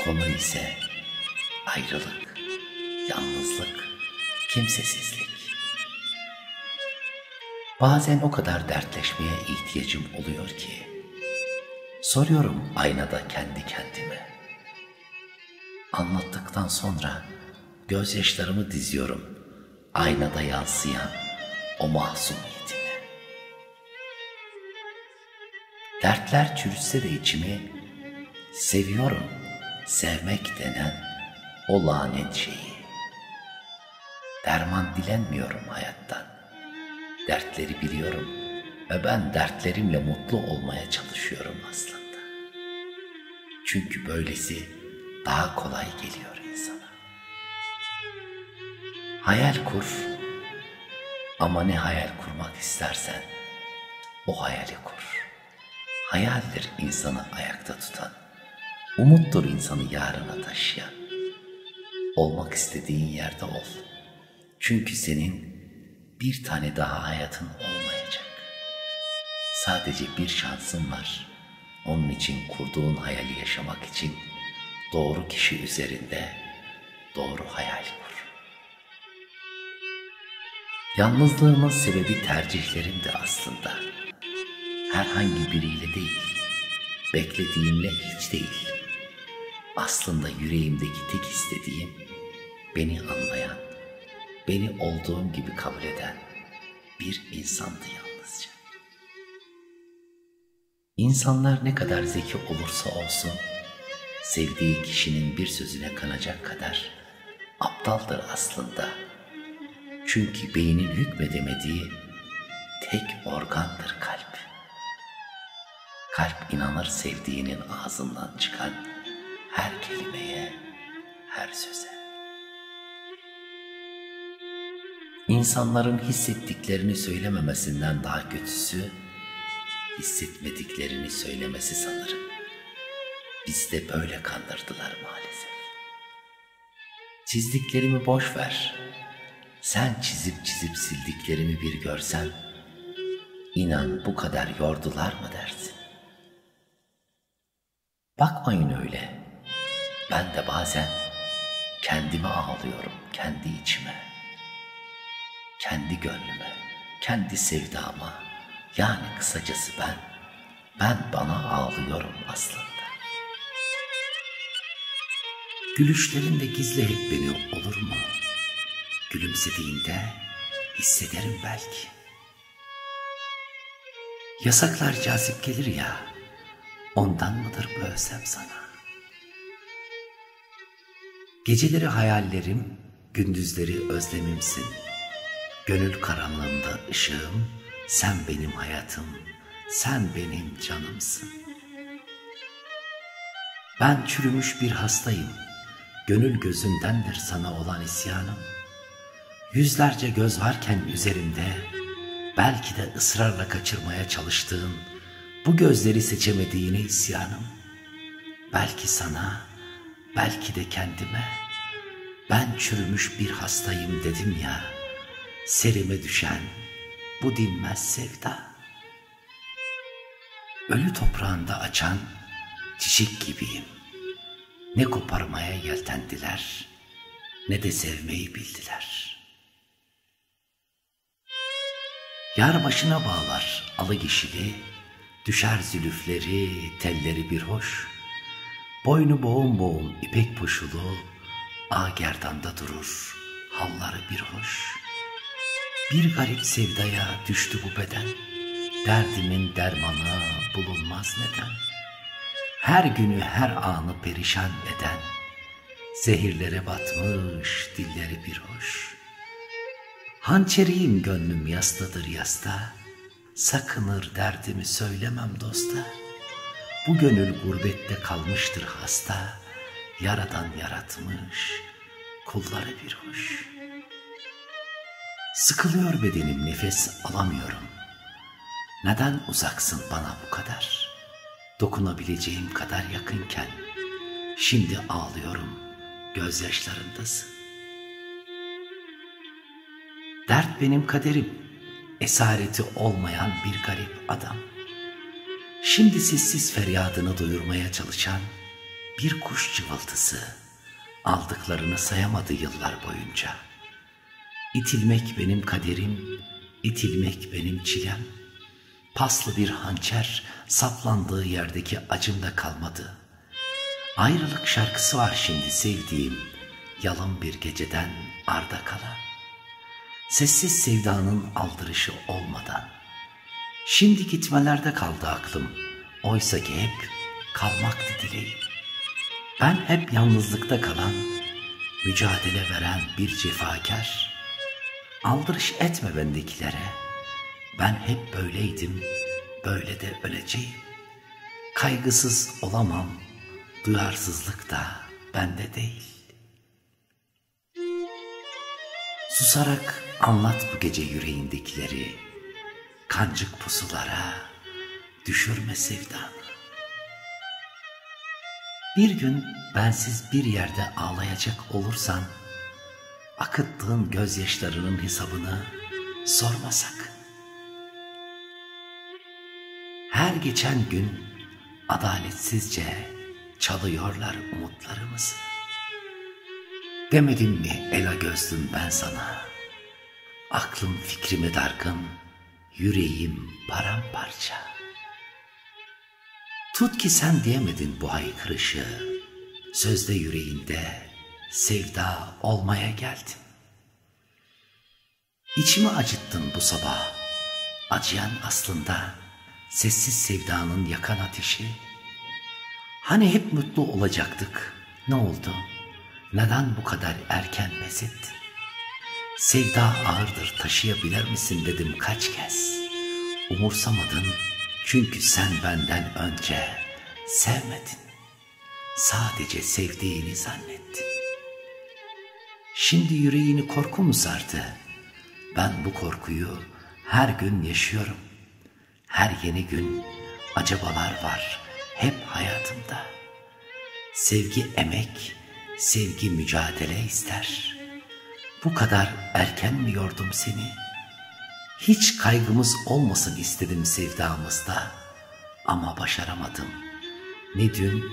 Konu ise ayrılık, yalnızlık, kimsesizlik. Bazen o kadar dertleşmeye ihtiyacım oluyor ki, soruyorum aynada kendi kendime. Anlattıktan sonra gözyaşlarımı diziyorum aynada yansıyan o masumiyetime. Dertler çürütse de içimi, seviyorum sevmek denen o lanet şeyi. Derman dilenmiyorum hayattan. Dertleri biliyorum ve ben dertlerimle mutlu olmaya çalışıyorum aslında. Çünkü böylesi daha kolay geliyor insana. Hayal kur ama ne hayal kurmak istersen o hayali kur. Hayaldir insanı ayakta tutan, umuttur insanı yarına taşıyan. Olmak istediğin yerde ol. Çünkü senin bir tane daha hayatın olmayacak. Sadece bir şansın var. Onun için kurduğun hayali yaşamak için doğru kişi üzerinde doğru hayal kur. Yalnızlığımın sebebi tercihlerimdi aslında. Herhangi biriyle değil, beklediğimle hiç değil. Aslında yüreğimdeki tek istediğim beni anlayan, beni olduğum gibi kabul eden bir insandı yalnızca. İnsanlar ne kadar zeki olursa olsun, sevdiği kişinin bir sözüne kanacak kadar aptaldır aslında. Çünkü beynin hükmedemediği tek organdır kalp. Kalp inanır sevdiğinin ağzından çıkan her kelimeye, her söze. İnsanların hissettiklerini söylememesinden daha kötüsü, hissetmediklerini söylemesi sanırım. Bizi de böyle kandırdılar maalesef. Çizdiklerimi boş ver. Sen çizip çizip sildiklerimi bir görsen, inan bu kadar yordular mı dersin? Bakmayın öyle. Ben de bazen kendime ağlıyorum, kendi içime. Kendi gönlüme, kendi sevdama, yani kısacası ben bana ağlıyorum aslında. Gülüşlerinde gizle hep beni, olur mu? Gülümsediğinde hissederim belki. Yasaklar cazip gelir ya, ondan mıdır bu özlem sana? Geceleri hayallerim, gündüzleri özlemimsin. Gönül karanlığımda ışığım, sen benim hayatım, sen benim canımsın. Ben çürümüş bir hastayım, gönül gözündendir sana olan isyanım. Yüzlerce göz varken üzerimde, belki de ısrarla kaçırmaya çalıştığın bu gözleri seçemediğine isyanım. Belki sana, belki de kendime, ben çürümüş bir hastayım dedim ya, serime düşen bu dinmez sevda. Ölü toprağında açan çiçek gibiyim. Ne koparmaya yeltendiler, ne de sevmeyi bildiler. Yar başına bağlar alı yeşili, düşer zülüfleri, telleri bir hoş. Boynu boğum boğum ipek poşulu, gerdan'da durur halları bir hoş. Bir garip sevdaya düştü bu beden, derdimin dermanı bulunmaz neden. Her günü her anı perişan eden, zehirlere batmış dilleri bir hoş. Hançeriyim gönlüm yastadır yasta, sakınır derdimi söylemem dosta. Bu gönül gurbette kalmıştır hasta, yaradan yaratmış kulları bir hoş. Sıkılıyor bedenim, nefes alamıyorum. Neden uzaksın bana bu kadar? Dokunabileceğim kadar yakınken, şimdi ağlıyorum, gözyaşlarındasın. Dert benim kaderim, esareti olmayan bir garip adam. Şimdi sessiz feryadını duyurmaya çalışan bir kuş cıvıltısı, aldıklarını sayamadı yıllar boyunca. İtilmek benim kaderim, itilmek benim çilem. Paslı bir hançer saplandığı yerdeki acımda kalmadı. Ayrılık şarkısı var şimdi sevdiğim, yalın bir geceden arda kalan. Sessiz sevdanın aldırışı olmadan. Şimdi gitmelerde kaldı aklım, oysa ki hep kalmaktı dileğim. Ben hep yalnızlıkta kalan, mücadele veren bir cefakar. Aldırış etme bendekilere, ben hep böyleydim, böyle de öleceğim. Kaygısız olamam, duyarsızlık da bende değil. Susarak anlat bu gece yüreğindekileri, kancık pusulara düşürme sevdanı. Bir gün bensiz bir yerde ağlayacak olursan, akıttığın gözyaşlarının hesabını sorma sakın. Her geçen gün adaletsizce çalıyorlar umutlarımızı. Demedim mi ela gözlüm ben sana? Aklım fikrime dargın, yüreğim paramparça. Tut ki sen diyemedin bu haykırışı, sözde yüreğinde sevda olmaya geldim. İçimi acıttın bu sabah, acıyan aslında sessiz sevdanın yakan ateşi. Hani hep mutlu olacaktık, ne oldu? Neden bu kadar erken pes ettin? Sevda ağırdır, taşıyabilir misin dedim kaç kez. Umursamadın çünkü sen benden önce sevmedin. Sadece sevdiğini zannettin. Şimdi yüreğini korku mu sardı? Ben bu korkuyu her gün yaşıyorum. Her yeni gün acabalar var hep hayatımda. Sevgi emek, sevgi mücadele ister. Bu kadar erken mi yordum seni? Hiç kaygımız olmasın istedim sevdamızda. Ama başaramadım. Ne dün,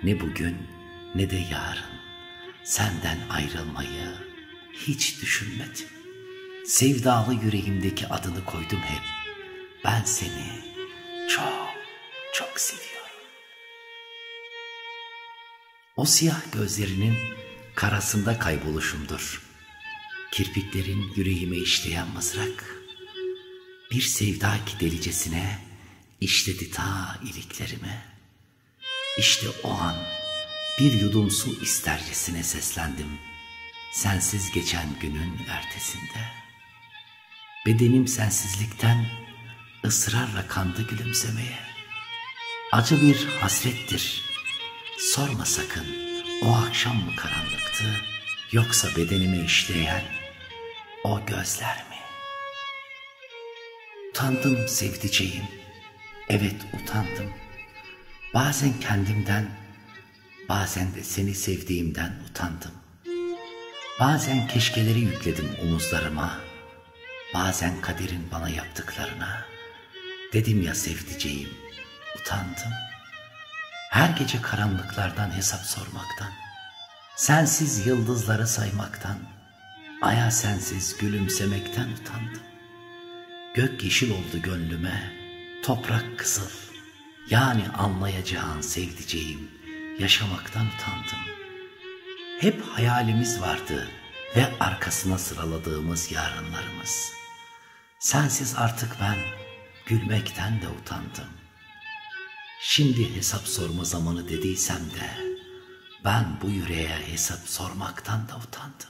ne bugün, ne de yarın. Senden ayrılmayı hiç düşünmedim. Sevdalı yüreğimdeki adını koydum hep. Ben seni çok, çok seviyorum. O siyah gözlerinin karasında kayboluşumdur. Kirpiklerin yüreğime işleyen mızrak. Bir sevda ki delicesine işledi ta iliklerime. İşte o an bir yudum su istercesine seslendim. Sensiz geçen günün ertesinde. Bedenim sensizlikten ısrarla kandı gülümsemeye. Acı bir hasrettir. Sorma sakın, o akşam mı karanlıktı, yoksa bedenime işleyen o gözler mi? Utandım sevdiceğim, evet utandım. Bazen kendimden, bazen de seni sevdiğimden utandım. Bazen keşkeleri yükledim omuzlarıma, bazen kaderin bana yaptıklarına. Dedim ya sevdiceğim, utandım. Her gece karanlıklardan hesap sormaktan, sensiz yıldızları saymaktan, aya sensiz gülümsemekten utandım. Gök yeşil oldu gönlüme, toprak kızıl. Yani anlayacağın sevdiceğim, yaşamaktan utandım. Hep hayalimiz vardı ve arkasına sıraladığımız yarınlarımız. Sensiz artık ben gülmekten de utandım. Şimdi hesap sorma zamanı dediysem de ben bu yüreğe hesap sormaktan da utandım.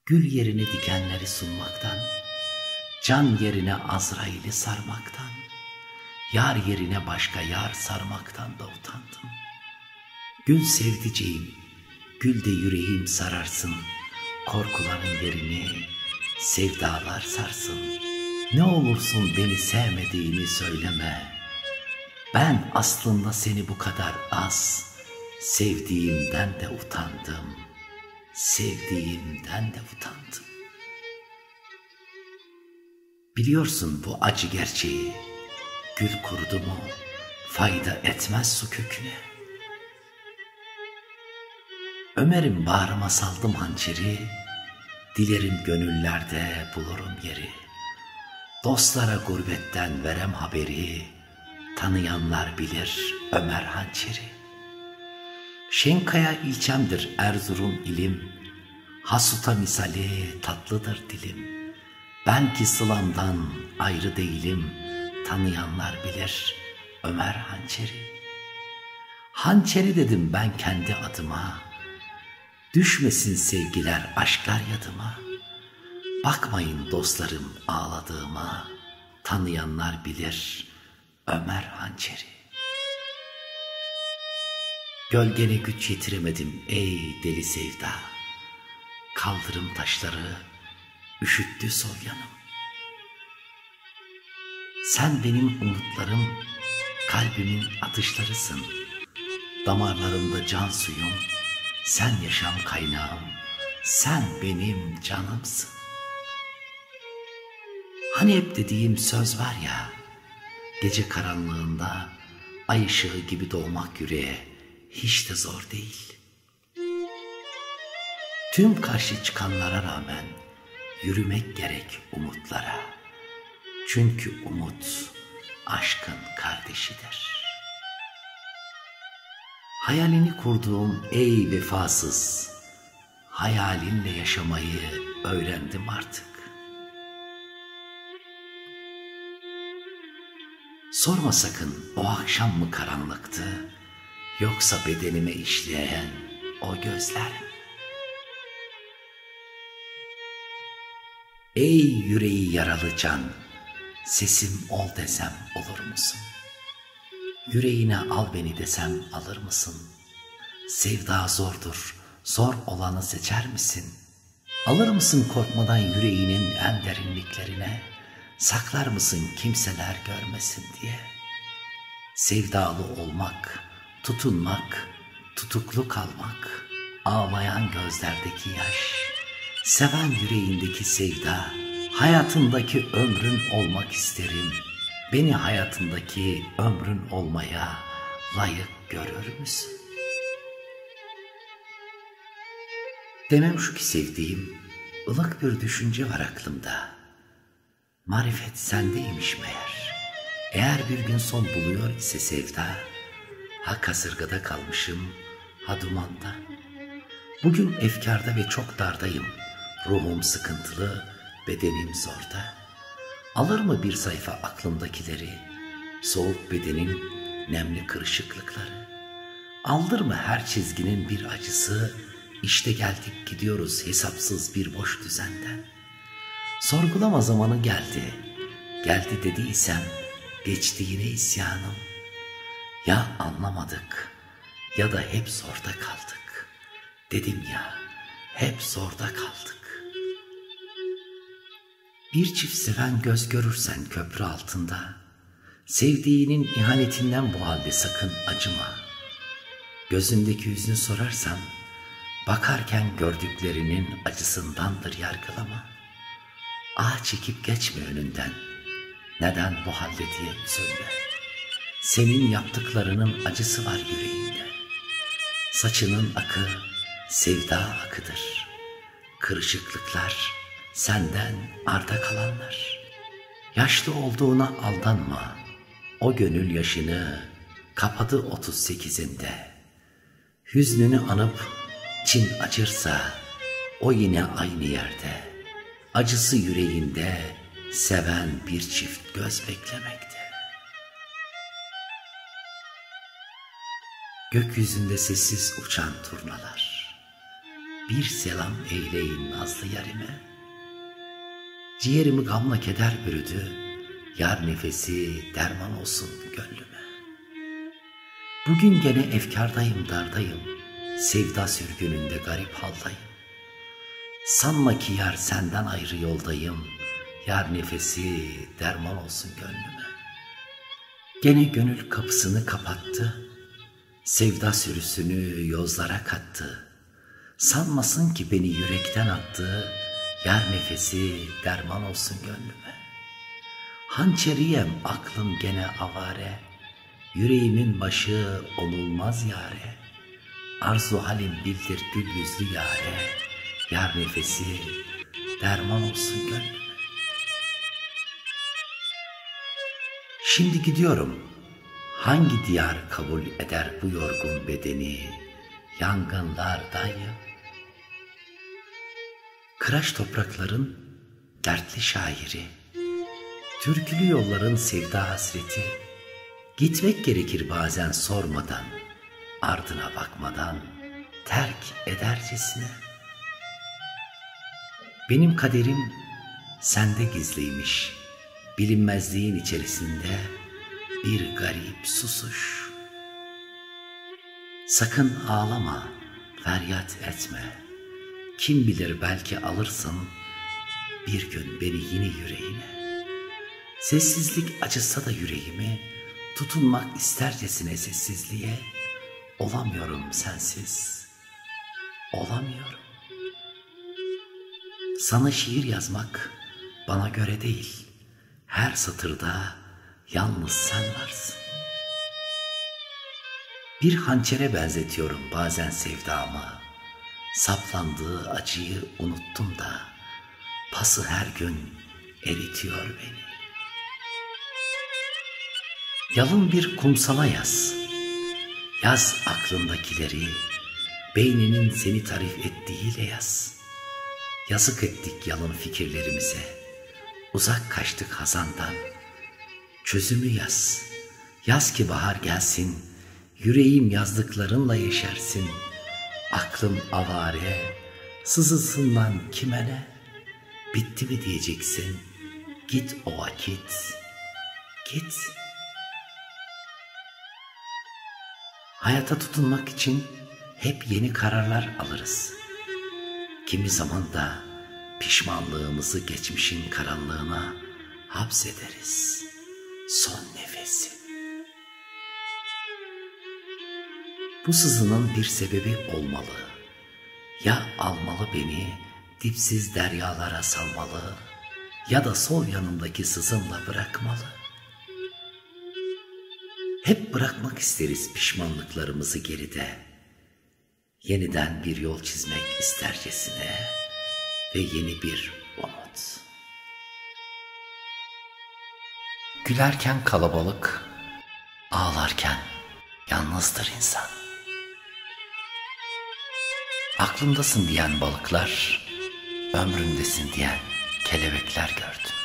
Gül yerine dikenleri sunmaktan, can yerine Azrail'i sarmaktan, yar yerine başka yar sarmaktan da utandım. Gül sevdiceğim, gül de yüreğim sararsın, korkuların yerini sevdalar sarsın. Ne olursun beni sevmediğini söyleme. Ben aslında seni bu kadar az sevdiğimden de utandım. Sevdiğimden de utandım. Biliyorsun bu acı gerçeği, gül kurudu mu fayda etmez su köküne. Ömer'im bağrıma saldım hançeri, dilerim gönüllerde bulurum yeri. Dostlara gurbetten verem haberi, tanıyanlar bilir Ömer hançeri. Şenkaya ilçemdir Erzurum ilim, hasuta misali tatlıdır dilim. Ben ki sılamdan ayrı değilim, tanıyanlar bilir Ömer hançeri. Hançeri dedim ben kendi adıma, düşmesin sevgiler aşklar yadıma. Bakmayın dostlarım ağladığıma, tanıyanlar bilir Ömer hançeri. Gölgene güç yetiremedim ey deli sevda. Kaldırım taşları üşüttü sol yanım. Sen benim umutlarım, kalbimin atışlarısın. Damarlarımda can suyum, sen yaşam kaynağım, sen benim canımsın. Hani hep dediğim söz var ya, gece karanlığında ay ışığı gibi doğmak yüreğe hiç de zor değil. Tüm karşı çıkanlara rağmen yürümek gerek umutlara. Çünkü umut aşkın kardeşidir. Hayalini kurduğum ey vefasız, hayalinle yaşamayı öğrendim artık. Sorma sakın o akşam mı karanlıktı, yoksa bedenime işleyen o gözler mi? Ey yüreği yaralı can, sesim ol desem olur musun? Yüreğine al beni desem alır mısın? Sevda zordur, zor olanı seçer misin? Alır mısın korkmadan yüreğinin en derinliklerine? Saklar mısın kimseler görmesin diye? Sevdalı olmak, tutunmak, tutuklu kalmak, ağlayan gözlerdeki yaş, seven yüreğindeki sevda, hayatındaki ömrün olmak isterim. Beni hayatındaki ömrün olmaya layık görür müsün? Demem şu ki sevdiğim, ılık bir düşünce var aklımda. Marifet sendeymiş meğer. Eğer bir gün son buluyor ise sevda, ha kasırgada kalmışım, ha dumanda. Bugün efkarda ve çok dardayım. Ruhum sıkıntılı, bedenim zorda. Alır mı bir sayfa aklımdakileri, soğuk bedenin nemli kırışıklıkları? Aldır mı her çizginin bir acısı, işte geldik gidiyoruz hesapsız bir boş düzenden. Sorgulama zamanı geldi, geldi dediysem geçtiğine isyanım. Ya anlamadık ya da hep zorda kaldık. Dedim ya, hep zorda kaldık. Bir çift seven göz görürsen köprü altında, sevdiğinin ihanetinden bu halde sakın acıma. Gözündeki yüzünü sorarsan, bakarken gördüklerinin acısındandır yargılama. Ah çekip geçme önünden, neden bu halde diye söyle. Senin yaptıklarının acısı var yüreğinde. Saçının akı sevda akıdır. Kırışıklıklar senden arda kalanlar. Yaşlı olduğuna aldanma. O gönül yaşını kapadı 38'inde. Hüznünü anıp çin acırsa o yine aynı yerde. Acısı yüreğinde seven bir çift göz beklemekte. Gökyüzünde sessiz uçan turnalar, bir selam eyleyin nazlı yarime. Ciğerimi gamla keder bürüdü, yar nefesi derman olsun gönlüme. Bugün gene efkardayım dardayım, sevda sürgününde garip haldayım. Sanma ki yar senden ayrı yoldayım, yar nefesi derman olsun gönlüme. Gene gönül kapısını kapattı, sevda sürüsünü yozlara kattı. Sanmasın ki beni yürekten attı, yar nefesi derman olsun gönlüme. Hançeriyem aklım gene avare, yüreğimin başı onulmaz yare. Arzu halim bildir gül yüzlü yare, yar nefesi derman olsun gönlüme. Şimdi gidiyorum, hangi diyar kabul eder bu yorgun bedeni, yangınlardayım. Kıraç toprakların dertli şairi, türkülü yolların sevda hasreti, gitmek gerekir bazen sormadan, ardına bakmadan terk edercesine. Benim kaderim sende gizliymiş, bilinmezliğin içerisinde bir garip susuş. Sakın ağlama, feryat etme. Kim bilir belki alırsın bir gün beni yine yüreğine. Sessizlik acısa da yüreğimi, tutunmak istercesine sessizliğe. Olamıyorum sensiz, olamıyorum. Sana şiir yazmak bana göre değil. Her satırda yalnız sen varsın. Bir hançere benzetiyorum bazen sevdamı. Saplandığı acıyı unuttum da pası her gün eritiyor beni. Yalın bir kumsala yaz. Yaz aklındakileri, beyninin seni tarif ettiğiyle yaz. Yazık ettik yalın fikirlerimize. Uzak kaçtık hazandan. Çözümü yaz. Yaz ki bahar gelsin. Yüreğim yazdıklarınla yeşersin. Aklım avare, sızısından kime ne? Bitti mi diyeceksin? Git o vakit, git. Hayata tutunmak için hep yeni kararlar alırız. Kimi zaman da pişmanlığımızı geçmişin karanlığına hapsederiz. Son nefesi. Bu sızının bir sebebi olmalı. Ya almalı beni, dipsiz deryalara salmalı, ya da sol yanımdaki sızımla bırakmalı. Hep bırakmak isteriz pişmanlıklarımızı geride. Yeniden bir yol çizmek istercesine ve yeni bir umut. Gülerken kalabalık, ağlarken yalnızdır insan. Aklımdasın diyen balıklar, ömründesin diyen kelebekler gördüm.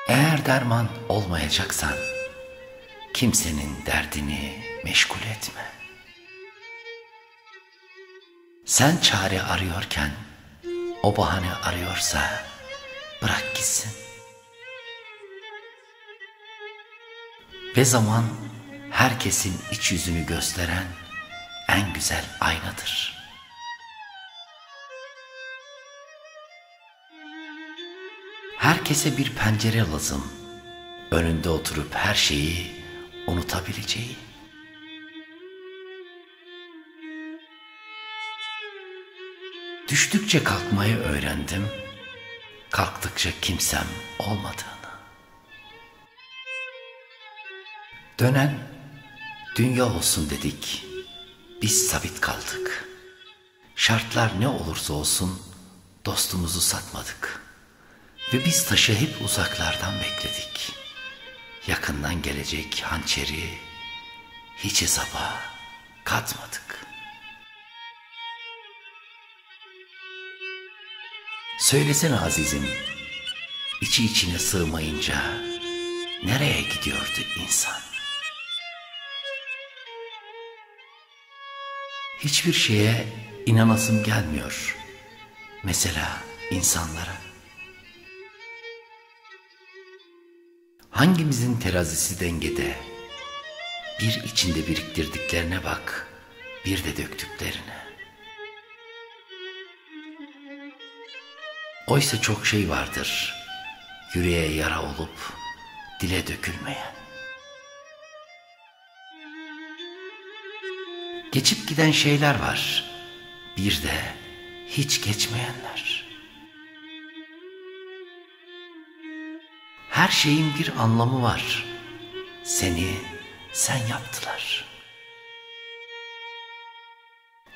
Eğer derman olmayacaksan, kimsenin derdini meşgul etme. Sen çare arıyorken, o bahane arıyorsa bırak gitsin. Ve zaman herkesin iç yüzünü gösteren en güzel aynadır. Herkese bir pencere lazım, önünde oturup her şeyi unutabileceği. Düştükçe kalkmayı öğrendim, kalktıkça kimsem olmadığını. Dönen dünya olsun dedik, biz sabit kaldık. Şartlar ne olursa olsun dostumuzu satmadık. Ve biz taşı hep uzaklardan bekledik. Yakından gelecek hançeri hiç hesaba katmadık. Söylesene azizim, içi içine sığmayınca nereye gidiyordu insan? Hiçbir şeye inanasım gelmiyor. Mesela insanlara. Hangimizin terazisi dengede? Bir içinde biriktirdiklerine bak, bir de döktüklerine. Oysa çok şey vardır, yüreğe yara olup dile dökülmeyen. Geçip giden şeyler var, bir de hiç geçmeyenler. Her şeyin bir anlamı var, seni sen yaptılar.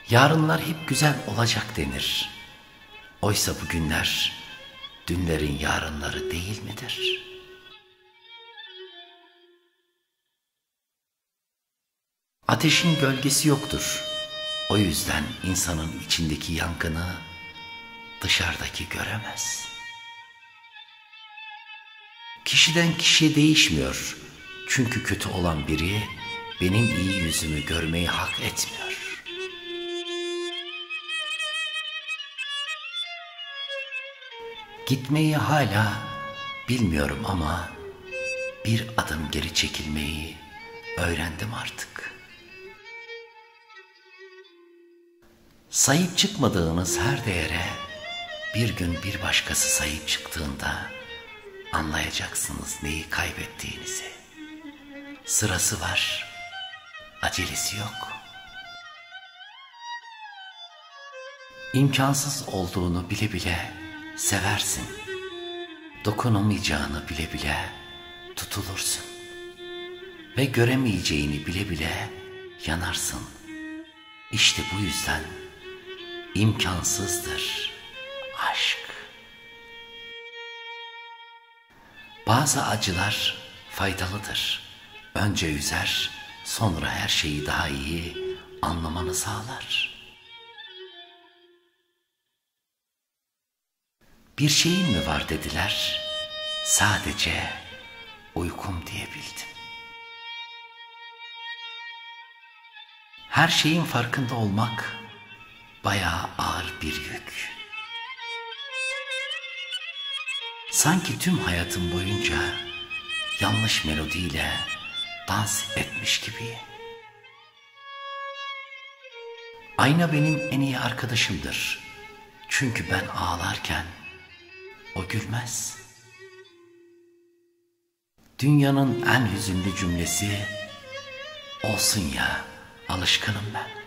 Yarınlar hep güzel olacak denir. Oysa bugünler dünlerin yarınları değil midir? Ateşin gölgesi yoktur. O yüzden insanın içindeki yankını dışarıdaki göremez. Kişiden kişiye değişmiyor. Çünkü kötü olan biri benim iyi yüzümü görmeyi hak etmiyor. Gitmeyi hala bilmiyorum ama bir adım geri çekilmeyi öğrendim artık. Sahip çıkmadığınız her değere bir gün bir başkası sahip çıktığında anlayacaksınız neyi kaybettiğinizi. Sırası var, acelesi yok. İmkansız olduğunu bile bile seversin. Dokunamayacağını bile bile tutulursun. Ve göremeyeceğini bile bile yanarsın. İşte bu yüzden imkansızdır aşk. Bazı acılar faydalıdır. Önce üzer, sonra her şeyi daha iyi anlamanı sağlar. Bir şeyin mi var dediler, sadece uykum diyebildim. Her şeyin farkında olmak bayağı ağır bir yük. Sanki tüm hayatım boyunca yanlış melodiyle dans etmiş gibi. Ayna benim en iyi arkadaşımdır. Çünkü ben ağlarken o gülmez. Dünyanın en hüzünlü cümlesi olsun ya, alışkınım ben.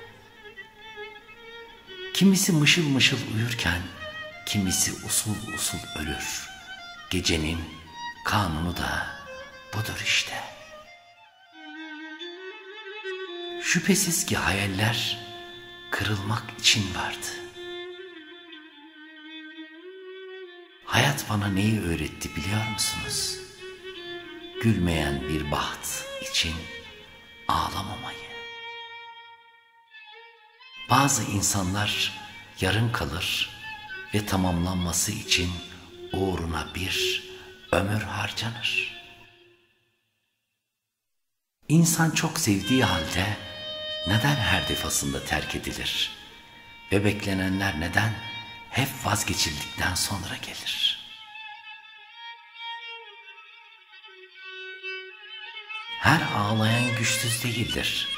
Kimisi mışıl mışıl uyurken, kimisi usul usul ölür. Gecenin kanunu da budur işte. Şüphesiz ki hayaller kırılmak için vardı. Hayat bana neyi öğretti biliyor musunuz? Gülmeyen bir baht için ağlamamayı. Bazı insanlar yarım kalır ve tamamlanması için uğruna bir ömür harcanır. İnsan çok sevdiği halde neden her defasında terk edilir ve beklenenler neden hep vazgeçildikten sonra gelir? Her ağlayan güçsüz değildir.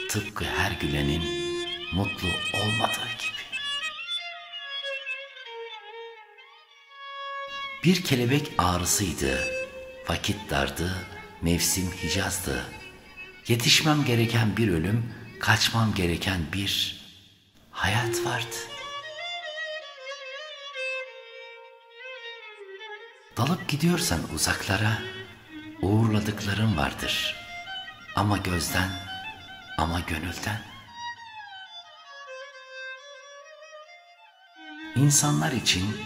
Tıpkı her gülenin mutlu olmadığı gibi. Bir kelebek ağrısıydı, vakit dardı, mevsim hicazdı. Yetişmem gereken bir ölüm, kaçmam gereken bir hayat vardı. Dalıp gidiyorsan uzaklara, uğurladıkların vardır. Ama gözden, ama gönülden. İnsanlar için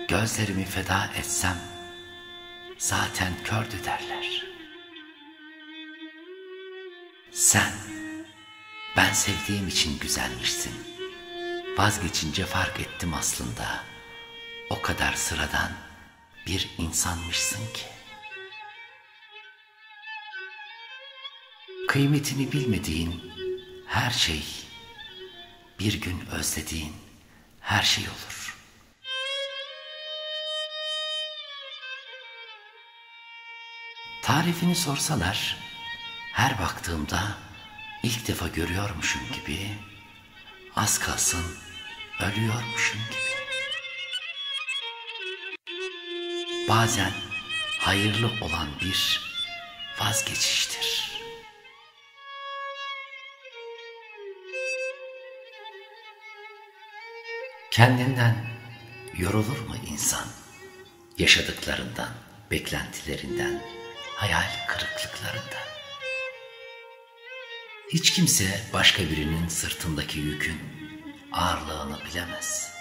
gözlerimi feda etsem, zaten kördü derler. Sen, ben sevdiğim için güzelmişsin. Vazgeçince fark ettim aslında. O kadar sıradan bir insanmışsın ki. Kıymetini bilmediğin her şey, bir gün özlediğin her şey olur. Tarifini sorsalar, her baktığımda ilk defa görüyormuşum gibi, az kalsın ölüyormuşum gibi. Bazen hayırlı olan bir vazgeçiştir. Kendinden yorulur mu insan? Yaşadıklarından, beklentilerinden, hayal kırıklıklarından. Hiç kimse başka birinin sırtındaki yükün ağırlığını bilemez.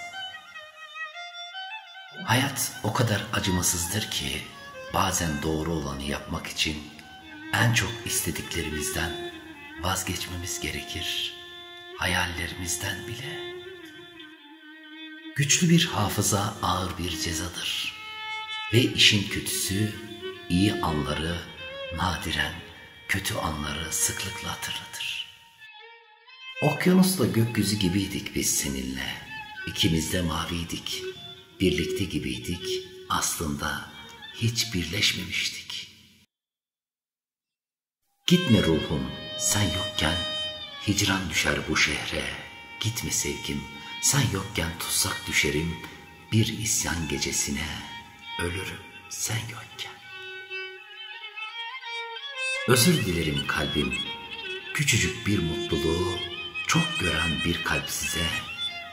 Hayat o kadar acımasızdır ki bazen doğru olanı yapmak için en çok istediklerimizden vazgeçmemiz gerekir, hayallerimizden bile. Güçlü bir hafıza ağır bir cezadır ve işin kötüsü iyi anları nadiren, kötü anları sıklıkla hatırlatır. Okyanusla gökyüzü gibiydik biz seninle, ikimiz de maviydik, birlikte gibiydik, aslında hiç birleşmemiştik. Gitme ruhum, sen yokken hicran düşer bu şehre, gitme sevgim, sen yokken tutsak düşerim bir isyan gecesine, ölürüm sen yokken. Özür dilerim kalbim, küçücük bir mutluluğu çok gören bir kalpsize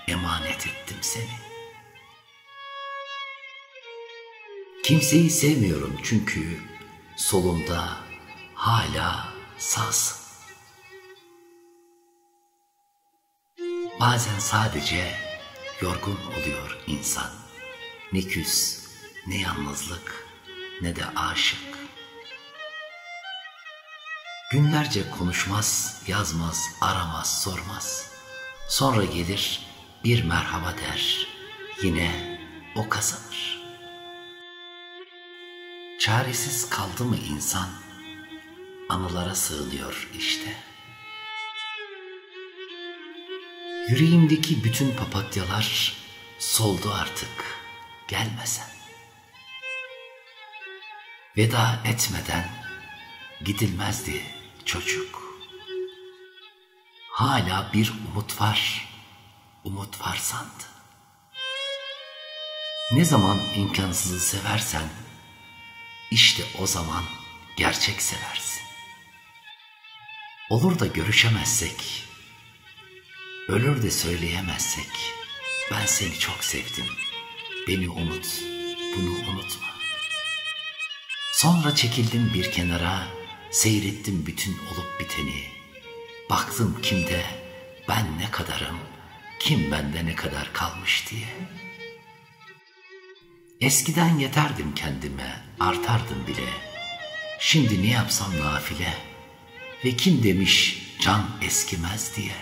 emanet ettim seni. Kimseyi sevmiyorum çünkü solumda hala sağsın. Bazen sadece yorgun oluyor insan. Ne küs, ne yalnızlık, ne de aşık. Günlerce konuşmaz, yazmaz, aramaz, sormaz. Sonra gelir bir merhaba der, yine o kazanır. Çaresiz kaldı mı insan, anılara sığınıyor işte. Yüreğimdeki bütün papatyalar soldu artık, gelmesen. Veda etmeden gidilmezdi çocuk. Hala bir umut var sandı. Ne zaman imkansızı seversen, işte o zaman gerçek seversin. Olur da görüşemezsek, ölür de söyleyemezsek, ben seni çok sevdim, beni unut, bunu unutma. Sonra çekildim bir kenara, seyrettim bütün olup biteni. Baktım kimde, ben ne kadarım, kim bende ne kadar kalmış diye. Eskiden yeterdim kendime, artardım bile. Şimdi ne yapsam nafile, ve kim demiş can eskimez diye.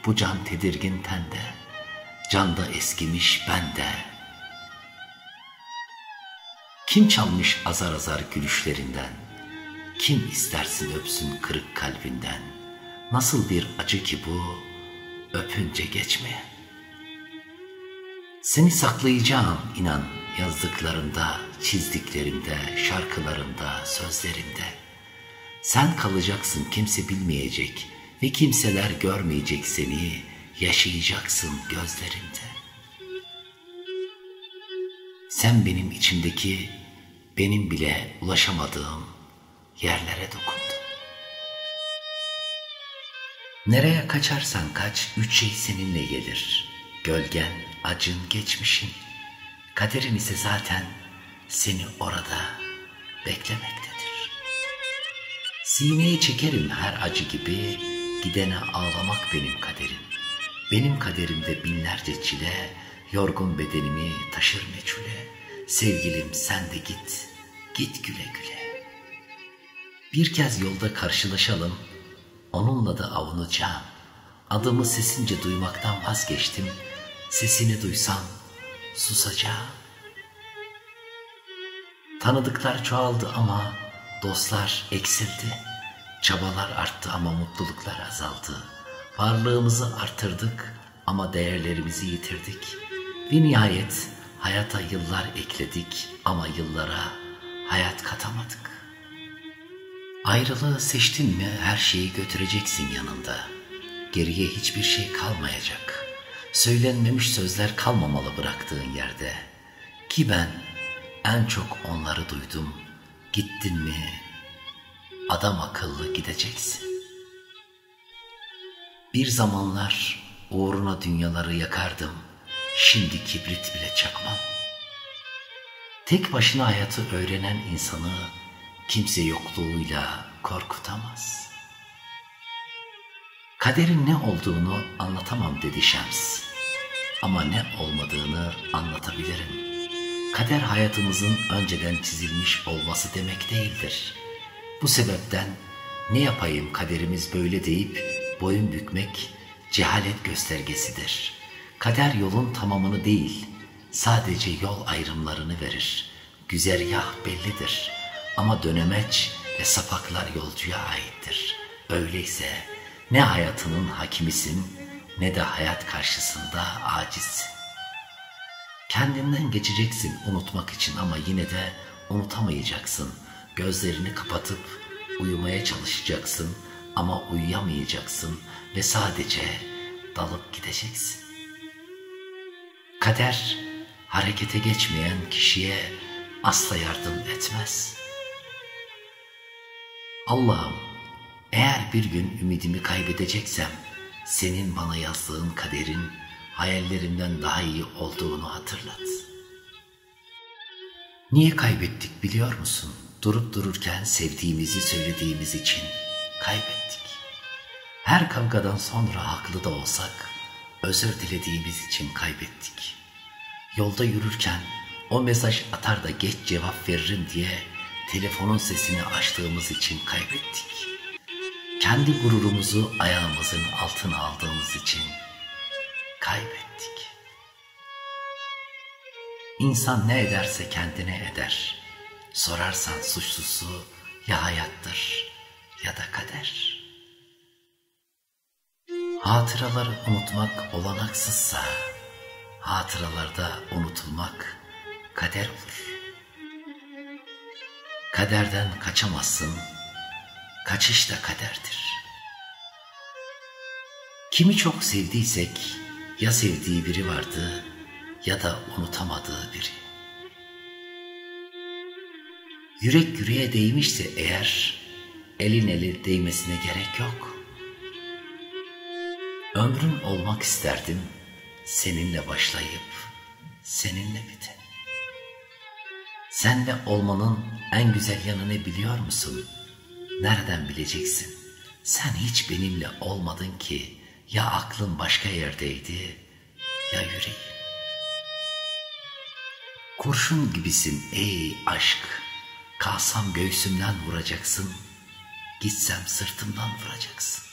bu can tedirgin tende, canda eskimiş bende. Kim çalmış azar azar gülüşlerinden, kim istersin öpsün kırık kalbinden, nasıl bir acı ki bu, öpünce geçmeyen. Seni saklayacağım inan yazdıklarımda, çizdiklerimde, şarkılarımda, sözlerimde. Sen kalacaksın, kimse bilmeyecek ve kimseler görmeyecek seni, yaşayacaksın gözlerimde. Sen benim içimdeki, benim bile ulaşamadığım yerlere dokundun. Nereye kaçarsan kaç, 3 şey seninle gelir. Gölgen, acın, geçmişin. Kaderin ise zaten seni orada beklemektedir. Sineye çekerim her acı gibi, gidene ağlamak benim kaderim. Benim kaderimde binlerce çile, yorgun bedenimi taşır meçhule. Sevgilim sen de git, git güle güle. Bir kez yolda karşılaşalım, onunla da avunacağım. Adımı sesince duymaktan vazgeçtim, sesini duysam susacağım. Tanıdıklar çoğaldı ama dostlar eksildi. Çabalar arttı ama mutluluklar azaldı. Varlığımızı artırdık ama değerlerimizi yitirdik. Ve nihayet hayata yıllar ekledik ama yıllara hayat katamadık. Ayrılığı seçtin mi her şeyi götüreceksin yanında. Geriye hiçbir şey kalmayacak. Söylenmemiş sözler kalmamalı bıraktığın yerde. Ki ben en çok onları duydum. Gittin mi adam akıllı gideceksin. Bir zamanlar uğruna dünyaları yakardım. Şimdi kibrit bile çakmam. Tek başına hayatı öğrenen insanı kimse yokluğuyla korkutamaz. Kaderin ne olduğunu anlatamam dedi Şems. Ama ne olmadığını anlatabilirim. Kader hayatımızın önceden çizilmiş olması demek değildir. Bu sebepten ne yapayım kaderimiz böyle deyip boyun bükmek cehalet göstergesidir. Kader yolun tamamını değil, sadece yol ayrımlarını verir. Güzergah bellidir ama dönemeç ve sapaklar yolcuya aittir. Öyleyse ne hayatının hakimisin ne de hayat karşısında acizsin. Kendinden geçeceksin unutmak için ama yine de unutamayacaksın. Gözlerini kapatıp uyumaya çalışacaksın ama uyuyamayacaksın ve sadece dalıp gideceksin. Kader harekete geçmeyen kişiye asla yardım etmez. Allah'ım, eğer bir gün ümidimi kaybedeceksem senin bana yazdığın kaderin hayallerimden daha iyi olduğunu hatırlat. Niye kaybettik biliyor musun? Durup dururken sevdiğimizi söylediğimiz için kaybettik. Her kavgadan sonra haklı da olsak özür dilediğimiz için kaybettik. Yolda yürürken o mesaj atar da geç cevap veririm diye telefonun sesini açtığımız için kaybettik. Kendi gururumuzu ayağımızın altına aldığımız için kaybettik. İnsan ne ederse kendine eder. Sorarsan suçlusu ya hayattır ya da kader. Hatıraları unutmak olanaksızsa, hatıralarda unutulmak kader olur. Kaderden kaçamazsın, kaçış da kaderdir. Kimi çok sevdiysek ya sevdiği biri vardı ya da unutamadığı biri. Yürek yüreğe değmişse eğer elin eli değmesine gerek yok. Ömrün olmak isterdim seninle başlayıp seninle biten. Senle olmanın en güzel yanı ne biliyor musun? Nereden bileceksin? Sen hiç benimle olmadın ki, ya aklın başka yerdeydi ya yüreğin. Kurşun gibisin ey aşk, kalsam göğsümden vuracaksın, gitsem sırtımdan vuracaksın.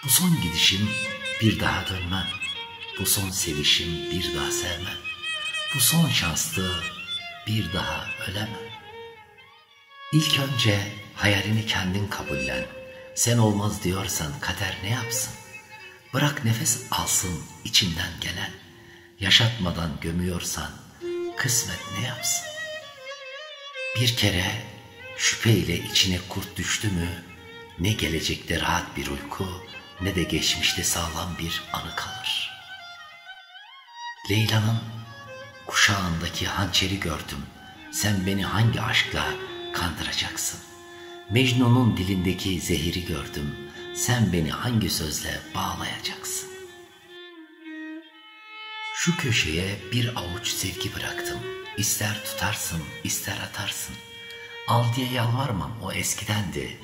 Bu son gidişim, bir daha dönmem. Bu son sevişim, bir daha sevmem. Bu son şanstı, bir daha ölemem. İlk önce hayalini kendin kabullen. Sen olmaz diyorsan kader ne yapsın? Bırak nefes alsın içinden gelen. Yaşatmadan gömüyorsan kısmet ne yapsın? Bir kere şüpheyle içine kurt düştü mü, ne gelecekte rahat bir uyku, ne de geçmişte sağlam bir anı kalır. Leyla'nın kuşağındaki hançeri gördüm. Sen beni hangi aşkla kandıracaksın? Mecnun'un dilindeki zehiri gördüm. Sen beni hangi sözle bağlayacaksın? Şu köşeye bir avuç sevgi bıraktım. İster tutarsın, ister atarsın. Al diye yalvarmam, o eskidendi.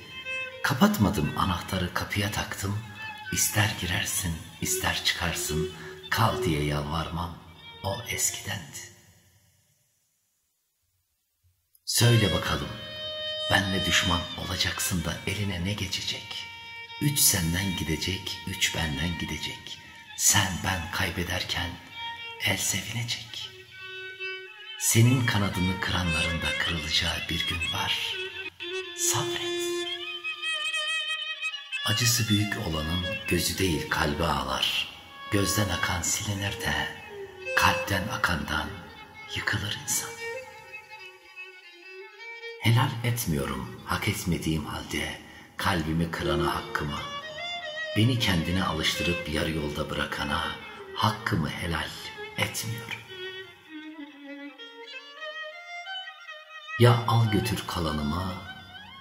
Kapatmadım, anahtarı kapıya taktım. İster girersin, ister çıkarsın. Kal diye yalvarmam, o eskidendi. Söyle bakalım, benle düşman olacaksın da eline ne geçecek? 3 senden gidecek, 3 benden gidecek. Sen ben kaybederken el sevinecek. Senin kanadını kıranların da kırılacağı bir gün var. Sabret. Acısı büyük olanın gözü değil kalbi ağlar. Gözden akan silinir de kalpten akandan yıkılır insan. Helal etmiyorum hak etmediğim halde kalbimi kırana hakkımı. Beni kendine alıştırıp yarı yolda bırakana hakkımı helal etmiyorum. Ya al götür kalanımı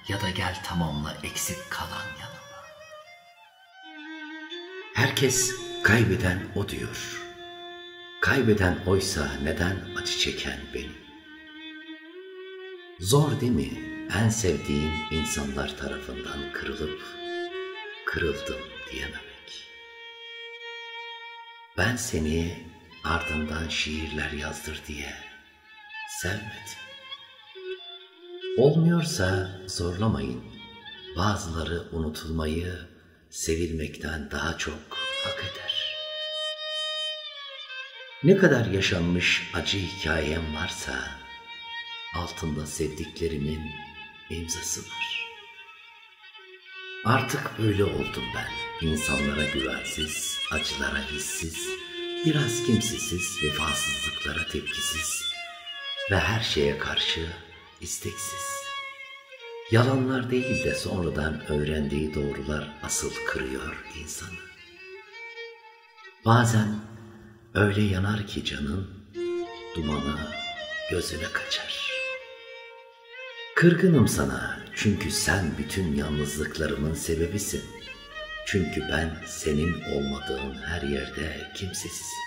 ya da gel tamamla eksik kalan yanıma. Herkes kaybeden o diyor. Kaybeden oysa neden acı çeken benim? Zor değil mi en sevdiğin insanlar tarafından kırılıp kırıldım diyememek? Ben seni ardından şiirler yazdır diye sevmedim. Olmuyorsa zorlamayın. Bazıları unutulmayı sevilmekten daha çok hak eder. Ne kadar yaşanmış acı hikayem varsa altında sevdiklerimin imzası var. Artık böyle oldum ben. İnsanlara güvensiz, acılara hissiz, biraz kimsesiz, vefasızlıklara tepkisiz ve her şeye karşı isteksiz. Yalanlar değil de sonradan öğrendiği doğrular asıl kırıyor insanı. Bazen öyle yanar ki canın, dumanı gözüne kaçar. Kırgınım sana çünkü sen bütün yalnızlıklarımın sebebisin. Çünkü ben senin olmadığın her yerde kimsesizim.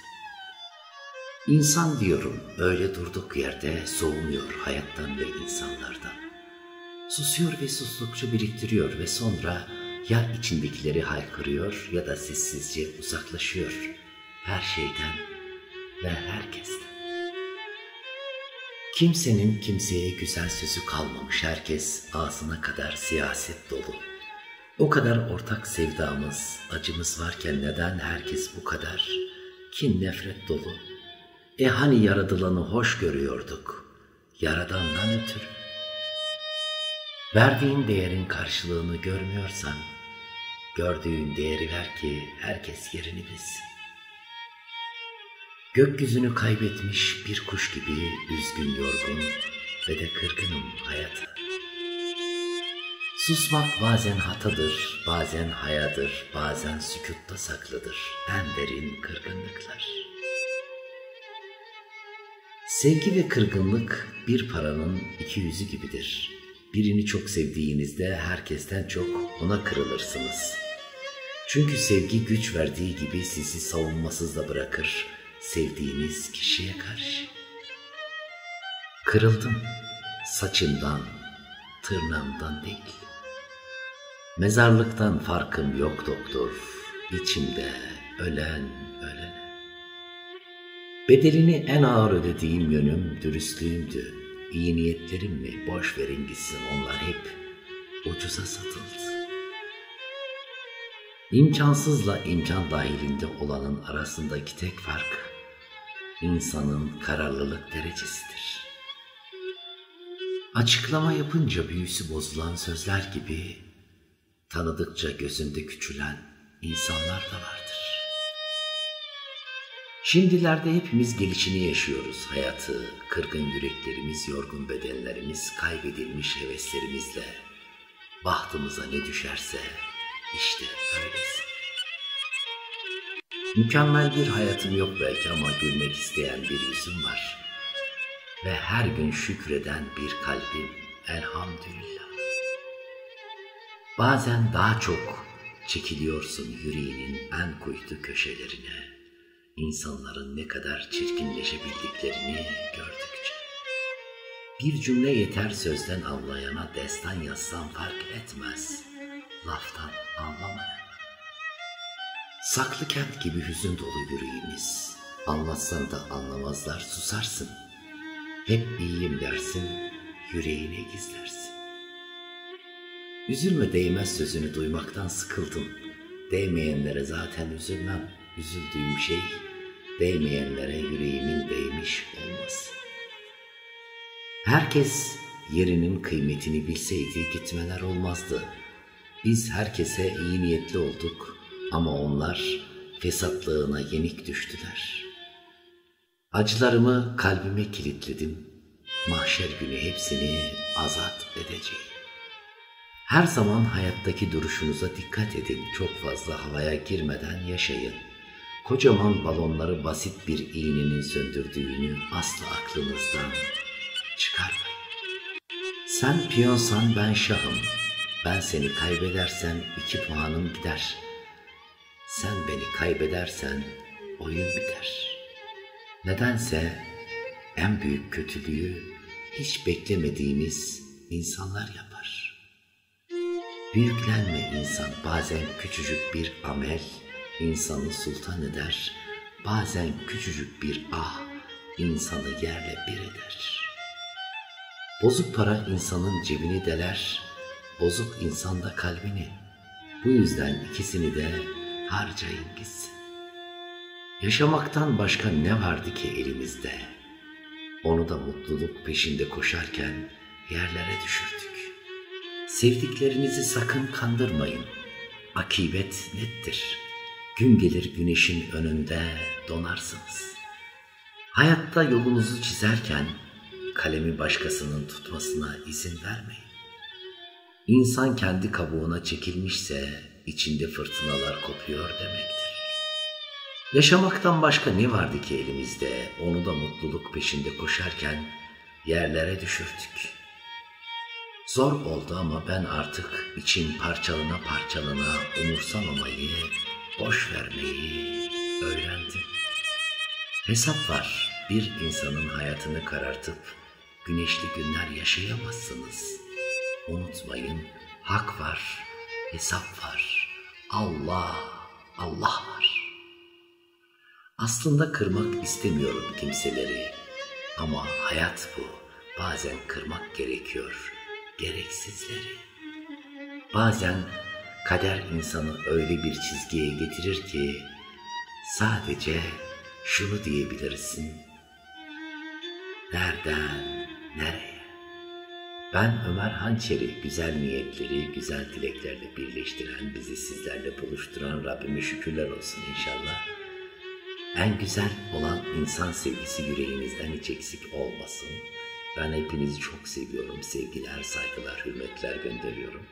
İnsan diyorum öyle durduk yerde soğumuyor hayattan ve insanlardan. Susuyor ve sustukça biriktiriyor ve sonra ya içindekileri haykırıyor ya da sessizce uzaklaşıyor her şeyden ve herkesten. Kimsenin kimseye güzel sözü kalmamış, herkes ağzına kadar siyaset dolu. O kadar ortak sevdamız, acımız varken neden herkes bu kadar kin nefret dolu? Hani yaradılanı hoş görüyorduk, yaradandan ötürü. Verdiğin değerin karşılığını görmüyorsan, gördüğün değeri ver ki herkes yerini bilsin. Gökyüzünü kaybetmiş bir kuş gibi üzgün yorgun ve de kırgınım hayata. Susmak bazen hatadır, bazen hayadır, bazen sükutta saklıdır en derin kırgınlıklar. Sevgi ve kırgınlık bir paranın iki yüzü gibidir. Birini çok sevdiğinizde herkesten çok ona kırılırsınız. Çünkü sevgi güç verdiği gibi sizi savunmasız da bırakır sevdiğiniz kişiye karşı. Kırıldım saçımdan, tırnağımdan değil. Mezarlıktan farkım yok doktor, içimde ölen ölene. Bedelini en ağır ödediğim yönüm dürüstlüğümdü. İyi niyetlerim mi boş verin gitsin, onlar hep ucuza satıldı. İmkansızla imkan dahilinde olanın arasındaki tek fark, insanın kararlılık derecesidir. Açıklama yapınca büyüsü bozulan sözler gibi, tanıdıkça gözünde küçülen insanlar da vardır. Şimdilerde hepimiz gelişini yaşıyoruz hayatı, kırgın yüreklerimiz, yorgun bedenlerimiz, kaybedilmiş heveslerimizle. Bahtımıza ne düşerse işte öylesi. Mükemmel bir hayatım yok belki ama gülmek isteyen bir yüzüm var. Ve her gün şükreden bir kalbim, elhamdülillah. Bazen daha çok çekiliyorsun yüreğinin en kuytu köşelerine, insanların ne kadar çirkinleşebildiklerini gördükçe. Bir cümle yeter sözden anlayana, destan yazsam fark etmez, laftan anlamayan. Saklı kent gibi hüzün dolu yüreğimiz, anlatsan da anlamazlar, susarsın. Hep iyiyim dersin, yüreğine gizlersin. Üzülme değmez sözünü duymaktan sıkıldım. Değmeyenlere zaten üzülmem. Üzüldüğüm şey, değmeyenlere yüreğimin değmiş olması. Herkes yerinin kıymetini bilseydi gitmeler olmazdı. Biz herkese iyi niyetli olduk ama onlar fesatlığına yenik düştüler. Acılarımı kalbime kilitledim. Mahşer günü hepsini azat edeceğim. Her zaman hayattaki duruşunuza dikkat edin. Çok fazla havaya girmeden yaşayın. Kocaman balonları basit bir iğnenin söndürdüğünü asla aklınızdan çıkarmayın. Sen piyonsan ben şahım. Ben seni kaybedersem 2 puanım gider. Sen beni kaybedersen oyun biter. Nedense en büyük kötülüğü hiç beklemediğimiz insanlar yapar. Büyüklenme insan, bazen küçücük bir amel insanı sultan eder, bazen küçücük bir ah insanı yerle bir eder. Bozuk para insanın cebini deler, bozuk insan da kalbini. Bu yüzden ikisini de harcayın gitsin. Yaşamaktan başka ne vardı ki elimizde? Onu da mutluluk peşinde koşarken yerlere düşürdük. Sevdiklerinizi sakın kandırmayın. Akibet nettir. Gün gelir güneşin önünde donarsınız. Hayatta yolunuzu çizerken kalemi başkasının tutmasına izin vermeyin. İnsan kendi kabuğuna çekilmişse içinde fırtınalar kopuyor demektir. Yaşamaktan başka ne vardı ki elimizde? Onu da mutluluk peşinde koşarken yerlere düşürdük. Zor oldu ama ben artık içim parçalana parçalana umursamamayı, boş vermeyi öğrendim. Hesap var. Bir insanın hayatını karartıp güneşli günler yaşayamazsınız. Unutmayın, hak var, hesap var. Allah var. Aslında kırmak istemiyorum kimseleri. Ama hayat bu. Bazen kırmak gerekiyor, gereksizleri. Bazen kader insanı öyle bir çizgiye getirir ki sadece şunu diyebilirsin: nereden nereye? Ben Ömer Hançeri, güzel niyetleri, güzel dileklerle birleştiren, bizi sizlerle buluşturan Rabbime şükürler olsun inşallah. En güzel olan insan sevgisi yüreğinizden hiç eksik olmasın. Ben hepinizi çok seviyorum. Sevgiler, saygılar, hürmetler gönderiyorum.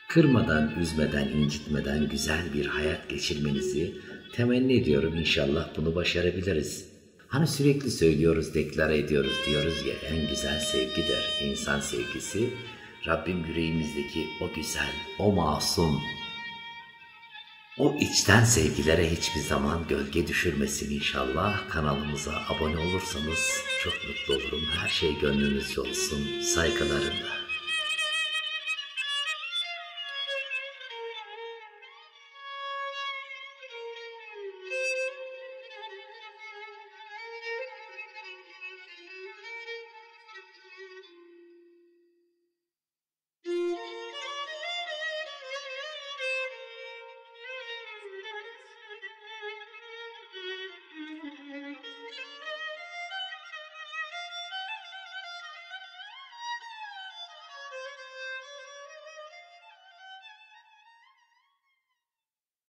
Kırmadan, üzmeden, incitmeden güzel bir hayat geçirmenizi temenni ediyorum. İnşallah bunu başarabiliriz. Hani sürekli söylüyoruz, deklare ediyoruz, diyoruz ya, en güzel sevgidir insan sevgisi. Rabbim yüreğimizdeki o güzel, o masum, o içten sevgilere hiçbir zaman gölge düşürmesin inşallah. Kanalımıza abone olursanız çok mutlu olurum. Her şey gönlünüzce olsun. Saygılarımla.